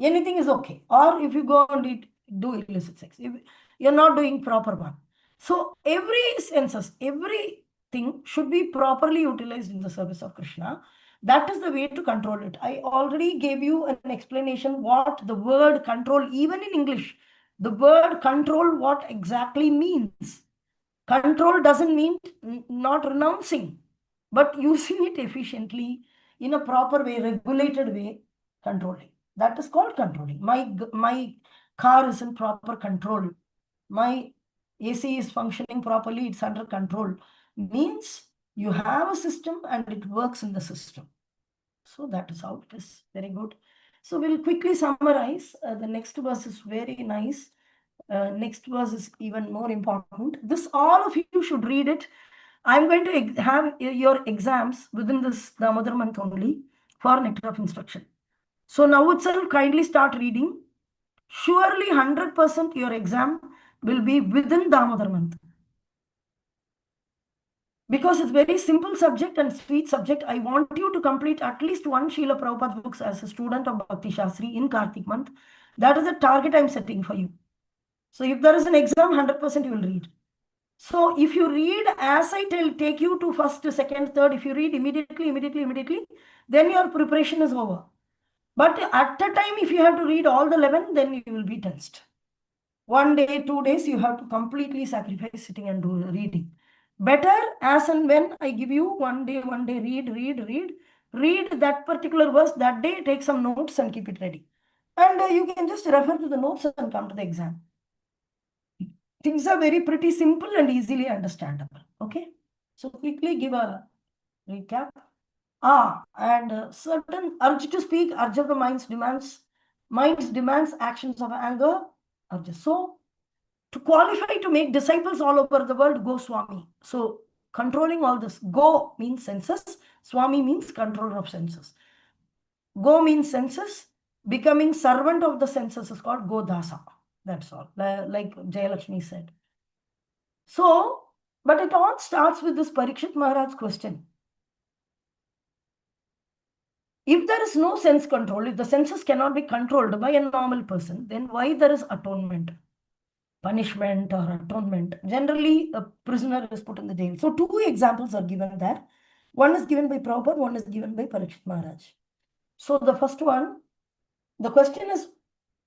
Anything is okay. Or if you go and do illicit sex, if you're not doing proper one. So every senses, everything should be properly utilized in the service of Krishna. That is the way to control it. I already gave you an explanation what the word control, even in English, the word control, what exactly means. Control doesn't mean not renouncing, but using it efficiently in a proper way, regulated way, controlling. That is called controlling. My car is in proper control. My AC is functioning properly, it's under control. Means you have a system and it works in the system. So that is how it is. Very good. So we'll quickly summarize. The next verse is very nice. Next verse is even more important. This, all of you should read it. I'm going to have your exams within this Damodar month only for Nectar of Instruction. So now itself, kindly start reading. Surely 100% your exam will be within Damodar month. Because it's very simple subject and sweet subject, I want you to complete at least one Srila Prabhupada books as a student of Bhakti Shastri in Kartik month. That is the target I'm setting for you. So if there is an exam, 100% you will read. So if you read, as I take you to first, second, third, if you read immediately, then your preparation is over. But at a time, if you have to read all the 11, then you will be tensed. 1 day, 2 days, you have to completely sacrifice sitting and do reading. Better as and when I give you 1 day, read that particular verse that day, take some notes and keep it ready. And you can just refer to the notes and come to the exam. Things are very pretty simple and easily understandable. Okay. So quickly give a recap. And certain urge to speak, urge of the mind's demands actions of anger, urge. So to qualify to make disciples all over the world, go Swami. So controlling all this, go means senses, Swami means controller of senses. Go means senses, becoming servant of the senses is called Godasa. That's all, like Jayalakshmi said. So, but it all starts with this Parikshit Maharaj's question. If there is no sense control, if the senses cannot be controlled by a normal person, then why there is atonement, punishment or atonement? Generally, a prisoner is put in the jail. So 2 examples are given there. One is given by Prabhupada, one is given by Parikshit Maharaj. So the first one, the question is,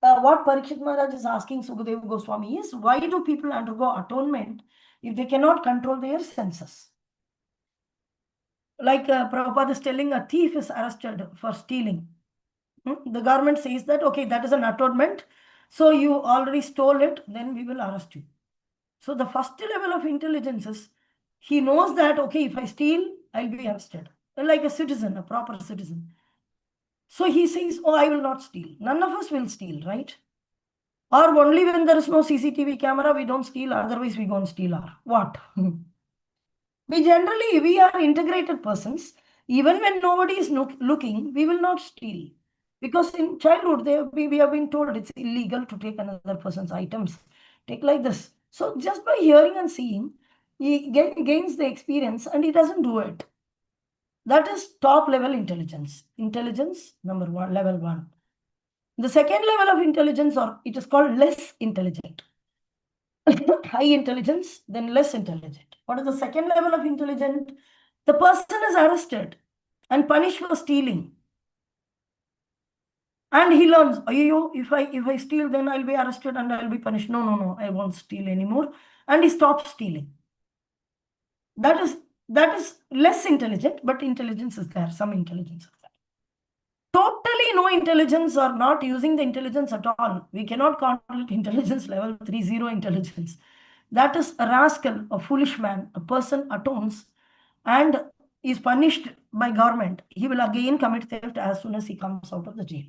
what Parikshit Maharaj is asking Sukadeva Goswami is, why do people undergo atonement if they cannot control their senses? Like Prabhupada is telling, a thief is arrested for stealing. The government says that, okay, that is an atonement. So you already stole it, then we will arrest you. So the first level of intelligence is, he knows that, okay, if I steal, I'll be arrested. Like a citizen, a proper citizen. So he says, oh, I will not steal. None of us will steal, right? Or only when there is no CCTV camera, we don't steal. Otherwise, we go and steal our what? We are integrated persons. Even when nobody is looking, we will not steal. Because in childhood, we have been told it's illegal to take another person's items. Take like this. So just by hearing and seeing, he gains the experience and he doesn't do it. That is top level intelligence. Intelligence, number one, level 1. The second level of intelligence, or it is called less intelligent. High intelligence, then less intelligent. What is the second level of intelligence? The person is arrested and punished for stealing. And he learns, if I steal, then I'll be arrested and I'll be punished. No, I won't steal anymore. And he stops stealing. That is less intelligent, but intelligence is there, some intelligence is there. Totally no intelligence or not using the intelligence at all. We cannot call it intelligence level 3, 0 intelligence. That is a rascal, a foolish man, a person atones and is punished by government. He will again commit theft as soon as he comes out of the jail.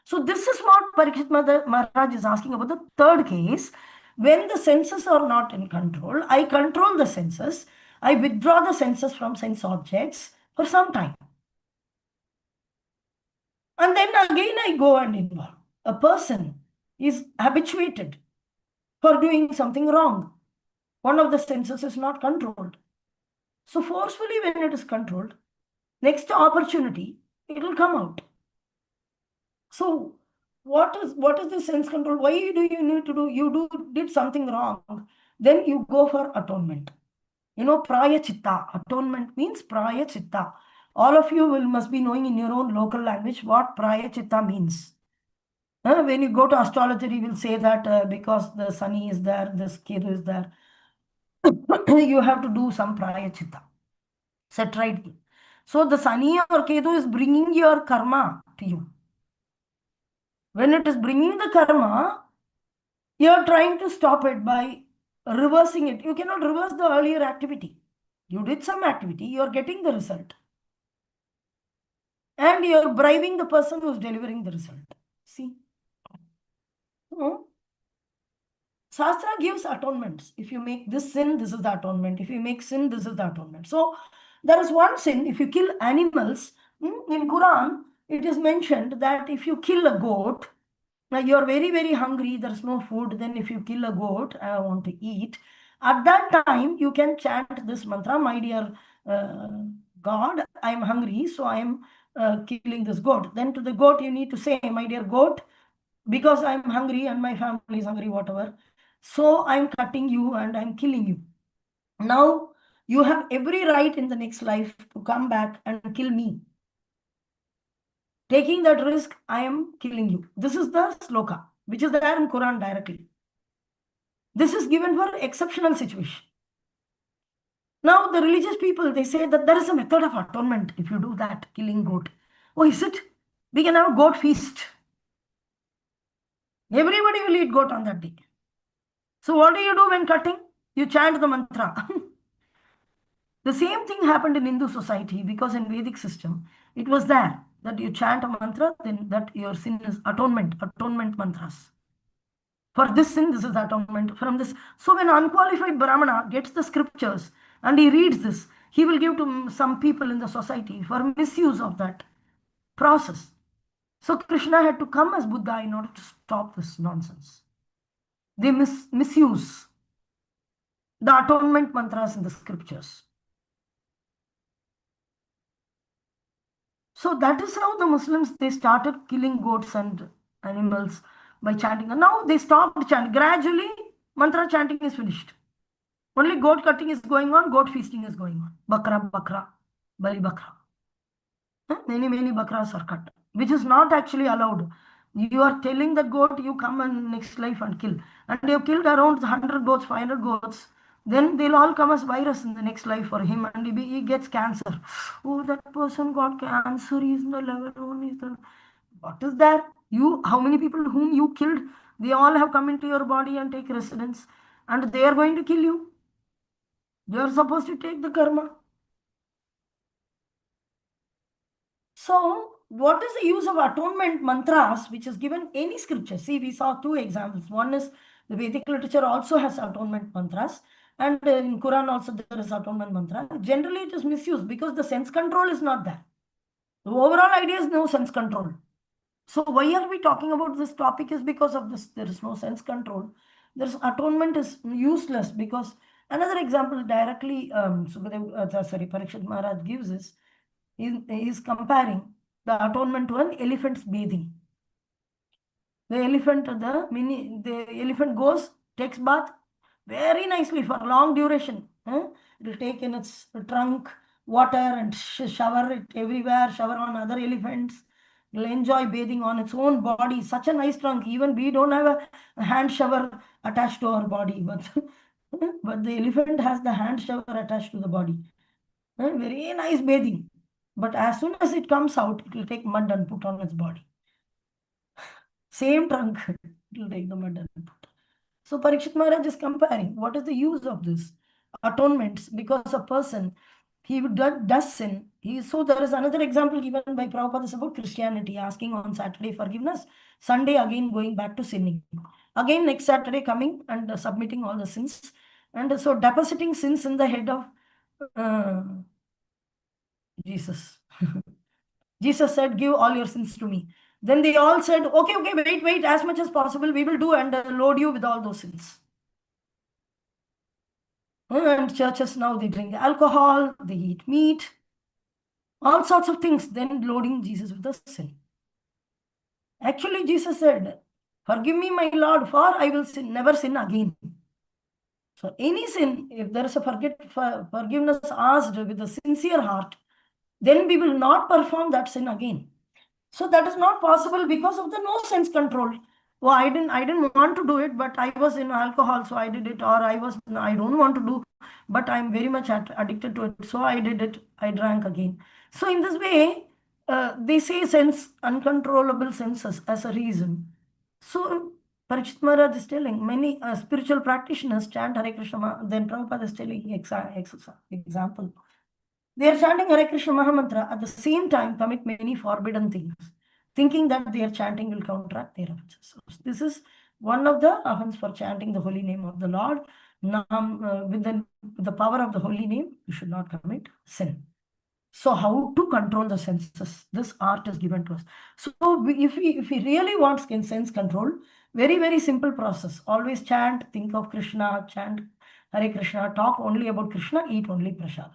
So this is what Parikshit Maharaj is asking about the third case. When the senses are not in control, I control the senses. I withdraw the senses from sense objects for some time. And then again I go and involve. a person is habituated for doing something wrong, one of the senses is not controlled. So forcefully when it is controlled, next opportunity, it will come out. So what is the sense control? Why do you need to do? You did something wrong, then you go for atonement. You know, praya chitta. Atonement means praya chitta. All of you must be knowing in your own local language what praya chitta means. When you go to astrologer, you will say that because the Sunny is there, the Ketu is there, you have to do some praya chitta. Set right. So the Sunny or Ketu is bringing your karma to you. When it is bringing the karma, you are trying to stop it by reversing it. You cannot reverse the earlier activity. You did some activity, you are getting the result. And you are bribing the person who is delivering the result. See? Shastra gives atonements. If you make this sin, this is the atonement. If you make sin, this is the atonement. So there is one sin. If you kill animals, in Quran, it is mentioned that if you kill a goat, now you are very, very hungry, there is no food, then if you kill a goat, I want to eat. At that time, you can chant this mantra, my dear God, I am hungry, so I am killing this goat. Then to the goat, you need to say, my dear goat, because I am hungry and my family is hungry, whatever. So I am cutting you and I am killing you. Now you have every right in the next life to come back and kill me. Taking that risk, I am killing you. This is the sloka, which is there in Quran directly. This is given for exceptional situation. Now the religious people, they say that there is a method of atonement if you do that, killing goat. Oh, is it? We can have a goat feast. Everybody will eat goat on that day. So what do you do when cutting? You chant the mantra. The same thing happened in Hindu society because in Vedic system, it was there that you chant a mantra, then that your sin is atonement mantras. For this sin, this is atonement. From this, so when unqualified Brahmana gets the scriptures and he reads this, he will give to some people in the society for misuse of that process. So Krishna had to come as Buddha in order to stop this nonsense. They misuse the atonement mantras in the scriptures. So that is how the Muslims, they started killing goats and animals by chanting. And now they stopped chanting. Gradually, mantra chanting is finished. Only goat cutting is going on, goat feasting is going on. Bakra, bakra, bali bakra. Many, many bakras are cut, which is not actually allowed. You are telling that goat, you come in next life and kill. And you have killed around 100 goats, 500 goats. Then they'll all come as virus in the next life for him and he gets cancer. Oh, that person got cancer, he's in the level 1. What is there? How many people whom you killed, they all have come into your body and take residence and they are going to kill you. They are supposed to take the karma. So, what is the use of atonement mantras, which is given any scripture? See, we saw two examples. One is the Vedic literature also has atonement mantras, and in Quran also there is atonement mantra. Generally, it is misused because the sense control is not there. The overall idea is no sense control. So, why are we talking about this topic? Is because of this. There is no sense control. There's atonement is useless because another example directly Parikshit Maharaj gives is he is comparing the atonement to an elephant's bathing. The elephant goes, takes bath very nicely for long duration. It will take in its trunk water and shower it everywhere, shower on other elephants. It will enjoy bathing on its own body. Such a nice trunk. Even we don't have a hand shower attached to our body, but but the elephant has the hand shower attached to the body. Very nice bathing. But as soon as it comes out, it will take mud and put on its body. Same trunk, it will take the mud and put. So Parikshit Maharaj is comparing what is the use of this atonements, because a person, he does sin. So there is another example given by Prabhupada about Christianity, asking on Saturday forgiveness, Sunday again going back to sinning. Again next Saturday coming and submitting all the sins. And so depositing sins in the head of Jesus. Jesus said, give all your sins to me. Then they all said, okay, wait, as much as possible, we will do and load you with all those sins. And churches now, they drink alcohol, they eat meat, all sorts of things, then loading Jesus with the sin. Actually, Jesus said, forgive me, my Lord, for I will never sin again. So any sin, if there is a forgiveness asked with a sincere heart, then we will not perform that sin again. So that is not possible because of the no sense control. Well, I didn't want to do it, but I was in alcohol, so I did it, or I don't want to do, but I'm very much addicted to it, so I did it, I drank again. So in this way, they say sense, uncontrollable senses as a reason. So Parikshit Maharaj is telling many spiritual practitioners chant Hare Krishna, then Prabhupada is telling example. They are chanting Hare Krishna Mahamantra, at the same time commit many forbidden things, thinking that their chanting will counteract their offenses. So this is one of the offense for chanting the holy name of the Lord. With the power of the holy name, you should not commit sin. So how to control the senses? This art is given to us. So if we really want sense control, very, very simple process. Always chant, think of Krishna, chant Hare Krishna, talk only about Krishna, eat only prasad.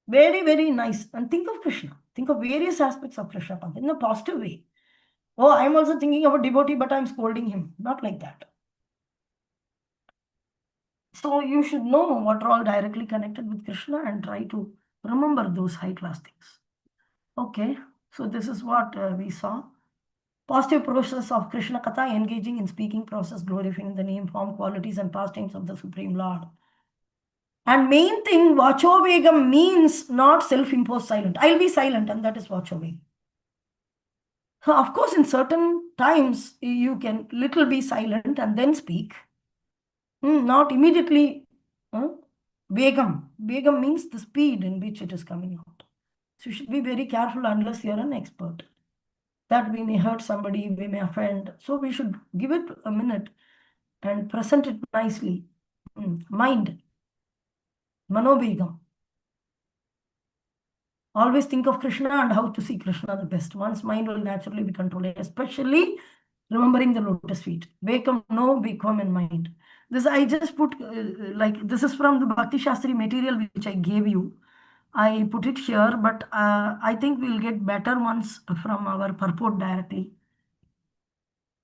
Very, very nice. And think of Krishna. Think of various aspects of Krishna in a positive way. Oh, I'm also thinking of a devotee, but I'm scolding him. Not like that. So you should know what are all directly connected with Krishna and try to remember those high-class things. Okay, so this is what we saw. Positive process of Krishna Katha, engaging in speaking process, glorifying the name, form, qualities, and pastimes of the Supreme Lord. And main thing, Vachovegam means not self-imposed silent. I'll be silent, and that is Vachovegam. So of course, in certain times, you can little be silent and then speak. Not immediately. Vegam. Vegam means the speed in which it is coming out. So you should be very careful unless you're an expert. That we may hurt somebody, we may offend. So we should give it a minute and present it nicely. Mind. Manobegam. Always think of Krishna and how to see Krishna the best. One's mind will naturally be controlled, especially remembering the lotus feet. Bekam, no, become in mind. This I just put this is from the Bhakti Shastri material which I gave you. I put it here, but I think we'll get better ones from our purport directly.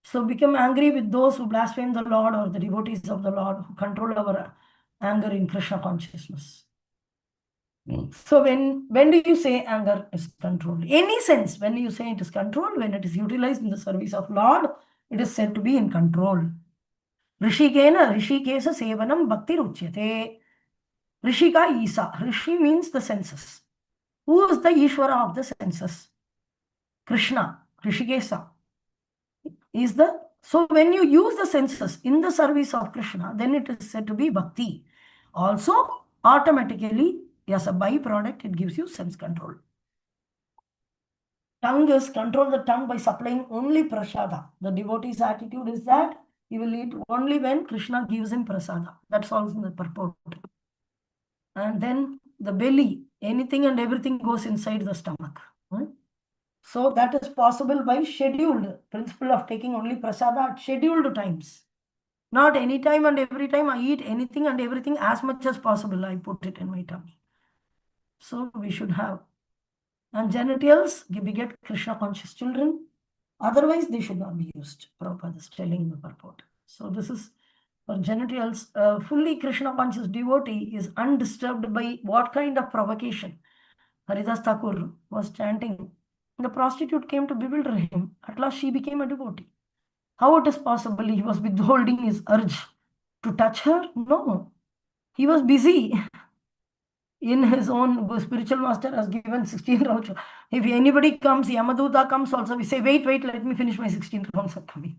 So become angry with those who blaspheme the Lord or the devotees of the Lord who control our anger in Krishna consciousness. So when do you say anger is controlled? Any sense, when you say it is controlled, when it is utilized in the service of Lord, it is said to be in control. Rishikena, Rishikesa Sevanam Bhakti Ruchyate. Rishika Isa. Rishi means the senses. Who is the Ishvara of the senses? Krishna. Rishikesa is the. So when you use the senses in the service of Krishna, then it is said to be Bhakti. Also, automatically, as a byproduct, it gives you sense control. Tongue is control the tongue by supplying only prasada. The devotee's attitude is that he will eat only when Krishna gives him prasada. That's all in the purport. And then the belly, anything and everything goes inside the stomach. So that is possible by scheduled principle of taking only prasada at scheduled times. Not any time and every time I eat anything and everything as much as possible. I put it in my tummy. So we should have. And genitals, we get Krishna conscious children. Otherwise, they should not be used. Prabhupada is telling in the purport. So this is for genitals. Fully Krishna conscious devotee is undisturbed by what kind of provocation. Haridas Thakur was chanting. The prostitute came to bewilder him. At last, she became a devotee. How it is possible he was withholding his urge to touch her? No. He was busy. In his own spiritual master has given 16 rounds. If anybody comes, Yamaduta comes also, we say, wait, let me finish my 16 rounds are coming.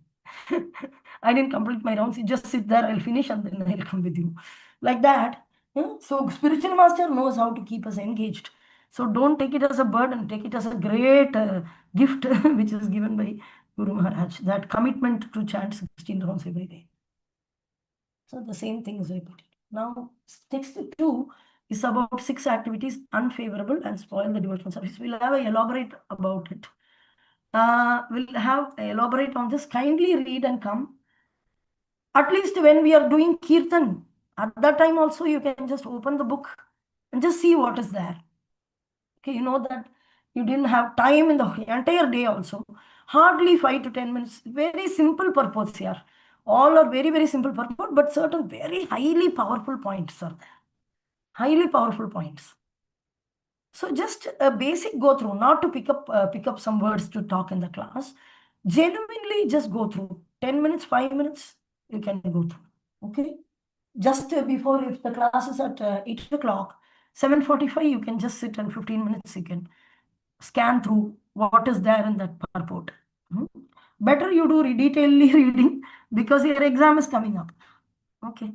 I didn't complete my rounds. You just sit there, I'll finish and then I'll come with you. Like that. So spiritual master knows how to keep us engaged. So don't take it as a burden, take it as a great gift which is given by Guru Maharaj, that commitment to chant 16 rounds every day. So the same thing is repeated. Now, text 2 is about 6 activities unfavorable and spoil the devotional service. We'll have a elaborate about it. will have elaborate on this. Kindly read and come. At least when we are doing kirtan, at that time also you can just open the book and just see what is there. Okay, you know that you didn't have time in the entire day also. Hardly 5 to 10 minutes. Very simple purpose here. All are very, very simple purpose, but certain very highly powerful points are there. Highly powerful points. So just a basic go through, not to pick up some words to talk in the class. Genuinely just go through 10 minutes, 5 minutes, you can go through. Okay. Just before, if the class is at 8 o'clock, 7:45, you can just sit and 15 minutes, you can scan through what is there in that purport. Better you do detailedly reading because your exam is coming up. Okay.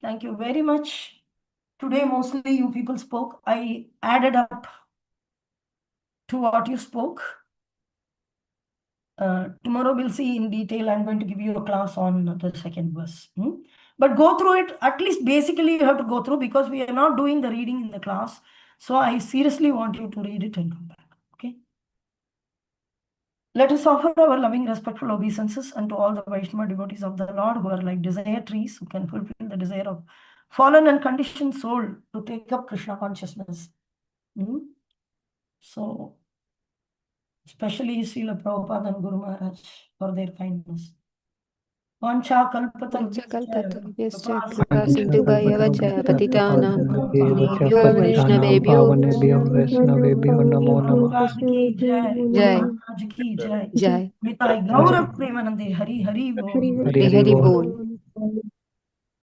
Thank you very much. Today, mostly you people spoke. I added up to what you spoke. Tomorrow we'll see in detail. I'm going to give you a class on the second verse. But go through it. At least basically you have to go through because we are not doing the reading in the class. So I seriously want you to read it and come back. Okay. Let us offer our loving, respectful obeisances unto all the Vaishnava devotees of the Lord who are like desire trees who can fulfill the desire of fallen and conditioned soul to take up Krishna consciousness. So, especially Srila Prabhupada and Guru Maharaj for their kindness. Vancha Kalpatarubhyascha kripa sindhubhaya vacha patitanam Pavanebhyo Vaishnavebhyo Pavanebhyo Vaishnavebhyo Namo Namah. Ki Jai, Jai. Maharaj ki Jai. Jai. Nitai Gaurav Premanande Hari Hari Bol. Hari Hari Bol. Bol.